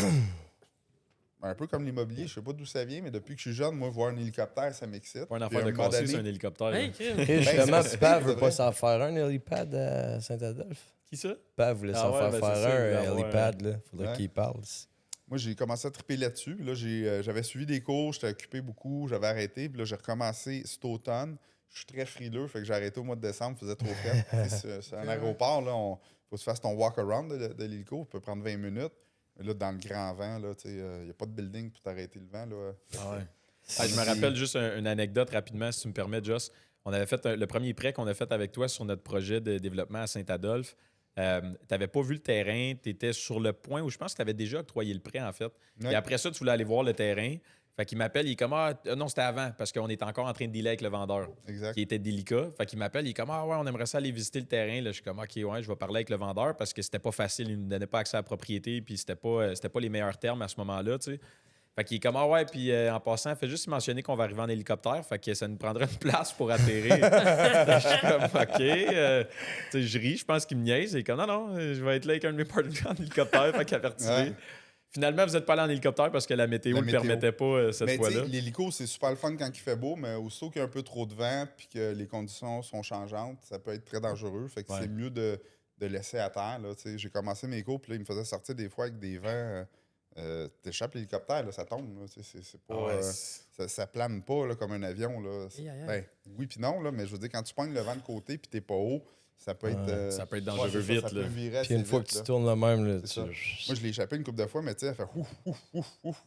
Un peu comme l'immobilier, je sais pas d'où ça vient, mais depuis que je suis jeune, moi, voir un hélicoptère, ça m'excite. Pas une affaire de casser sur un hélicoptère. Hey, là. crime. Et justement, c'est Pav possible, veut pas vrai. s'en faire un hélipad à Saint-Adolphe. Qui ça? Pav voulait s'en Ah ouais, faire ben c'est ça, il un doit hélipad, là. Faudrait Ouais. qu'il parle. Moi, j'ai commencé à triper là-dessus. Puis là, j'avais suivi des cours, j'étais occupé beaucoup, j'avais arrêté. Puis là, j'ai recommencé cet automne. Je suis très frileux, fait que j'ai arrêté au mois de décembre, il faisait trop frais. C'est un aéroport, là, faut que tu fasses ton walk-around de l'hélico, ça peut prendre 20 minutes. Mais là, dans le grand vent, il n'y a pas de building pour t'arrêter le vent. Là. Ah ouais. Ah, je me rappelle juste une anecdote rapidement, si tu me permets, Joss. On avait fait le premier prêt qu'on a fait avec toi sur notre projet de développement à Saint-Adolphe. Tu n'avais pas vu le terrain, tu étais sur le point où je pense que tu avais déjà octroyé le prêt, en fait. Ouais. Et après ça, tu voulais aller voir le terrain. Fait qu'il m'appelle, il est comme non, c'était avant, parce qu'on était encore en train de dealer avec le vendeur, Exact. qui était délicat. Fait qu'il m'appelle, il est comme ouais, on aimerait ça aller visiter le terrain. Là, je suis comme OK, ouais, je vais parler avec le vendeur parce que c'était pas facile, il ne nous donnait pas accès à la propriété, puis c'était pas les meilleurs termes à ce moment-là, tu sais. Fait qu'il est comme ouais, puis en passant, fait juste mentionner qu'on va arriver en hélicoptère, fait que ça nous prendrait une place pour atterrir. Je suis comme OK, tu sais, je ris, je pense qu'il me niaise, il est comme non, je vais être là avec un de mes partenaires en hélicoptère, fait qu'avertissez. Ouais. Finalement, vous n'êtes pas allé en hélicoptère parce que la météo ne le permettait pas cette Mais tu fois-là. sais, l'hélico, c'est super le fun quand il fait beau, mais aussitôt qu'il y a un peu trop de vent puis que les conditions sont changeantes, ça peut être très dangereux. Fait que Ouais. c'est mieux de laisser à terre. Là, tu sais. J'ai commencé mes cours, puis là, il me faisait sortir des fois avec des vents. T'échappes l'hélicoptère, là, ça tombe. Là, tu sais, c'est pas, Ah ouais, ça plane pas là, comme un avion. Là. Aïe, aïe, aïe. Ben, oui puis non, là, mais je veux dire, quand tu pognes le vent de côté puis t'es pas haut, ça peut être... ça peut être dangereux c'est ça, vite, ça peut là. virer Puis assez une fois vite, que tu là. tournes le même, là, C'est tu... ça. Moi, je l'ai échappé une couple de fois, mais tu sais, elle fait ouf, ouf, ouf, ouf.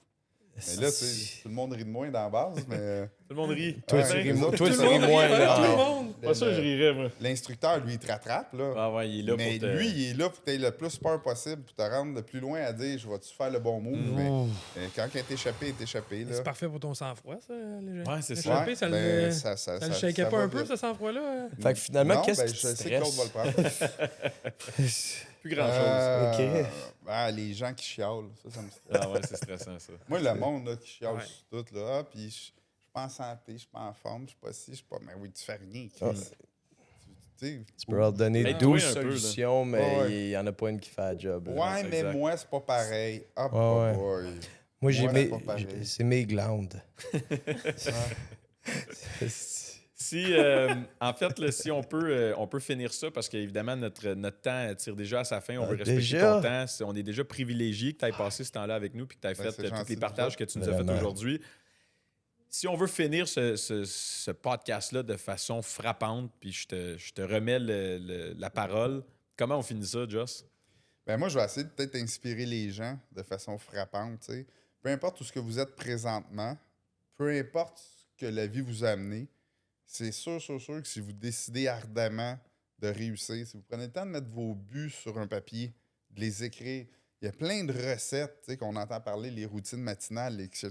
Mais là, tu sais, tout le monde rit de moi dans la base, mais Tout le monde rit. Toi, Ouais, tu ris les autres, toi, tout tu le ris monde moins, rit, là. Tout le Ah. monde! Pas ça, je rirais, moi. l'instructeur, lui, il te rattrape, là. Ah ouais, il est là Mais pour te... lui, il est là pour que tu aies le plus peur possible, pour te rendre le plus loin à dire je vais-tu faire le bon move. Mais quand il est échappé, il est échappé. Là. C'est parfait pour ton sang-froid, ça. Ouais, c'est ça. L'échappé, ça ben, le... ça Ça le shakeait pas va un peu, vite. ce sang-froid-là? Fait que finalement, Non, qu'est-ce ben, qui je te sais que l'autre va le stresse? prendre. Plus grand-chose. Ok. Les gens qui chialent, ça me stresse. Ah ouais, c'est stressant, ça. Moi, le monde là, qui chiale Ouais. sur tout, là, puis je suis pas en santé, je suis pas en forme, je suis pas ci, je suis pas... Mais oui, tu fais rien. Ah. Tu Tu peux leur donner Aide-toi 12 un peu, là. solutions, mais Ouais. il y en a pas une qui fait la job. là. Ouais, c'est mais exact. moi, c'est pas pareil. Ah, Ouais, boy. Moi, j'ai Ouais, mes... c'est pas pareil. C'est mes glandes. Si, en fait, là, si on peut finir ça, parce qu'évidemment, notre temps tire déjà à sa fin. On veut respecter déjà? ton temps. On est déjà privilégié que tu aies passé ce temps-là avec nous puis que tu aies fait c'est tous gentil les de partages vous que tu nous as fait Vraiment. aujourd'hui. Si on veut finir ce podcast-là de façon frappante, puis je te remets la parole, comment on finit ça, Joss? Ben moi, je vais essayer de peut-être inspirer les gens de façon frappante. Tu sais. Peu importe où ce que vous êtes présentement, peu importe ce que la vie vous a amené, c'est sûr que si vous décidez ardemment de réussir, si vous prenez le temps de mettre vos buts sur un papier, de les écrire, il y a plein de recettes tu sais, qu'on entend parler, les routines matinales, etc.,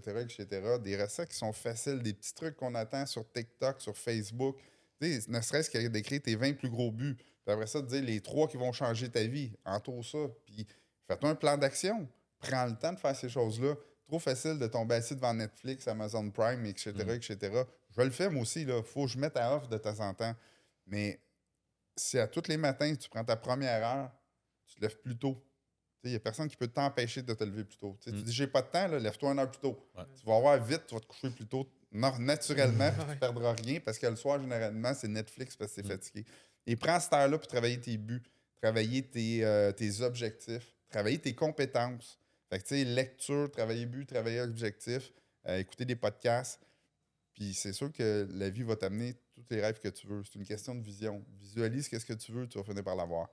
des recettes qui sont faciles, des petits trucs qu'on attend sur TikTok, sur Facebook. Tu sais, ne serait-ce que d'écrire tes 20 plus gros buts. Puis après ça, de dire les 3 qui vont changer ta vie. Entoure ça. Puis fais-toi un plan d'action. Prends le temps de faire ces choses-là. Trop facile de tomber assis devant Netflix, Amazon Prime, etc., etc. Je le fais moi aussi. Il faut que je mette à off de temps en temps. Mais si à tous les matins, tu prends ta première heure, tu te lèves plus tôt. Il n'y a personne qui peut t'empêcher de te lever plus tôt. Tu dis, j'ai pas de temps, là, lève-toi 1 heure plus tôt. Ouais. Tu vas avoir vite, tu vas te coucher plus tôt. Naturellement, puis tu Ouais. ne perdras rien parce que le soir, généralement, c'est Netflix parce que c'est fatigué. Et prends cette heure-là pour travailler tes buts, travailler tes objectifs, travailler tes compétences. Fait que, tu sais, lecture, travailler but, travailler objectif, écouter des podcasts. Puis c'est sûr que la vie va t'amener tous les rêves que tu veux. C'est une question de vision. Visualise qu'est-ce que tu veux, tu vas finir par l'avoir.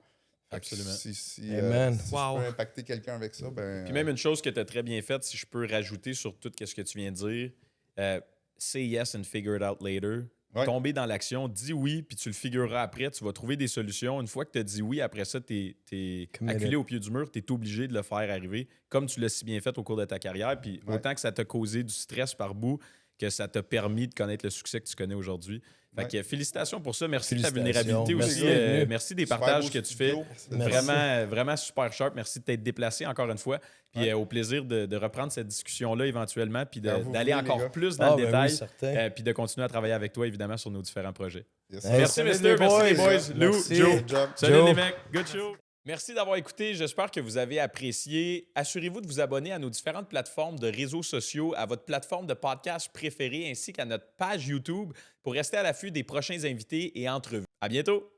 Fait que Absolument. Si Amen. si Wow. je peux impacter quelqu'un avec ça, ben... Puis même une chose que tu as très bien faite, si je peux rajouter sur tout ce que tu viens de dire, say yes and figure it out later. Ouais. Tomber dans l'action, dis oui, puis tu le figureras après. Tu vas trouver des solutions. Une fois que tu as dit oui, après ça, tu es Committed. acculé au pied du mur, tu es obligé de le faire arriver, comme tu l'as si bien fait au cours de ta carrière. Puis Ouais. autant que ça t'a causé du stress par bout, que ça t'a permis de connaître le succès que tu connais aujourd'hui. Fait que félicitations pour ça. Merci de ta Félicitations. vulnérabilité Merci. aussi. Merci des Super partages beau que tu studio. fais. Merci. Vraiment super sharp. Merci de t'être déplacé encore une fois. Puis au plaisir de reprendre cette discussion-là éventuellement, puis Quand vous d'aller voulez, les encore gars. plus dans le détail, Oui, certain. puis de continuer à travailler avec toi, évidemment, sur nos différents projets. Yes. Hey, Merci, salut Mister. les Merci, les boys. boys. Lou, Merci. Joe. Good job. Salut Joe. les mecs. Good show. Merci d'avoir écouté. J'espère que vous avez apprécié. Assurez-vous de vous abonner à nos différentes plateformes de réseaux sociaux, à votre plateforme de podcast préférée, ainsi qu'à notre page YouTube pour rester à l'affût des prochains invités et entrevues. À bientôt!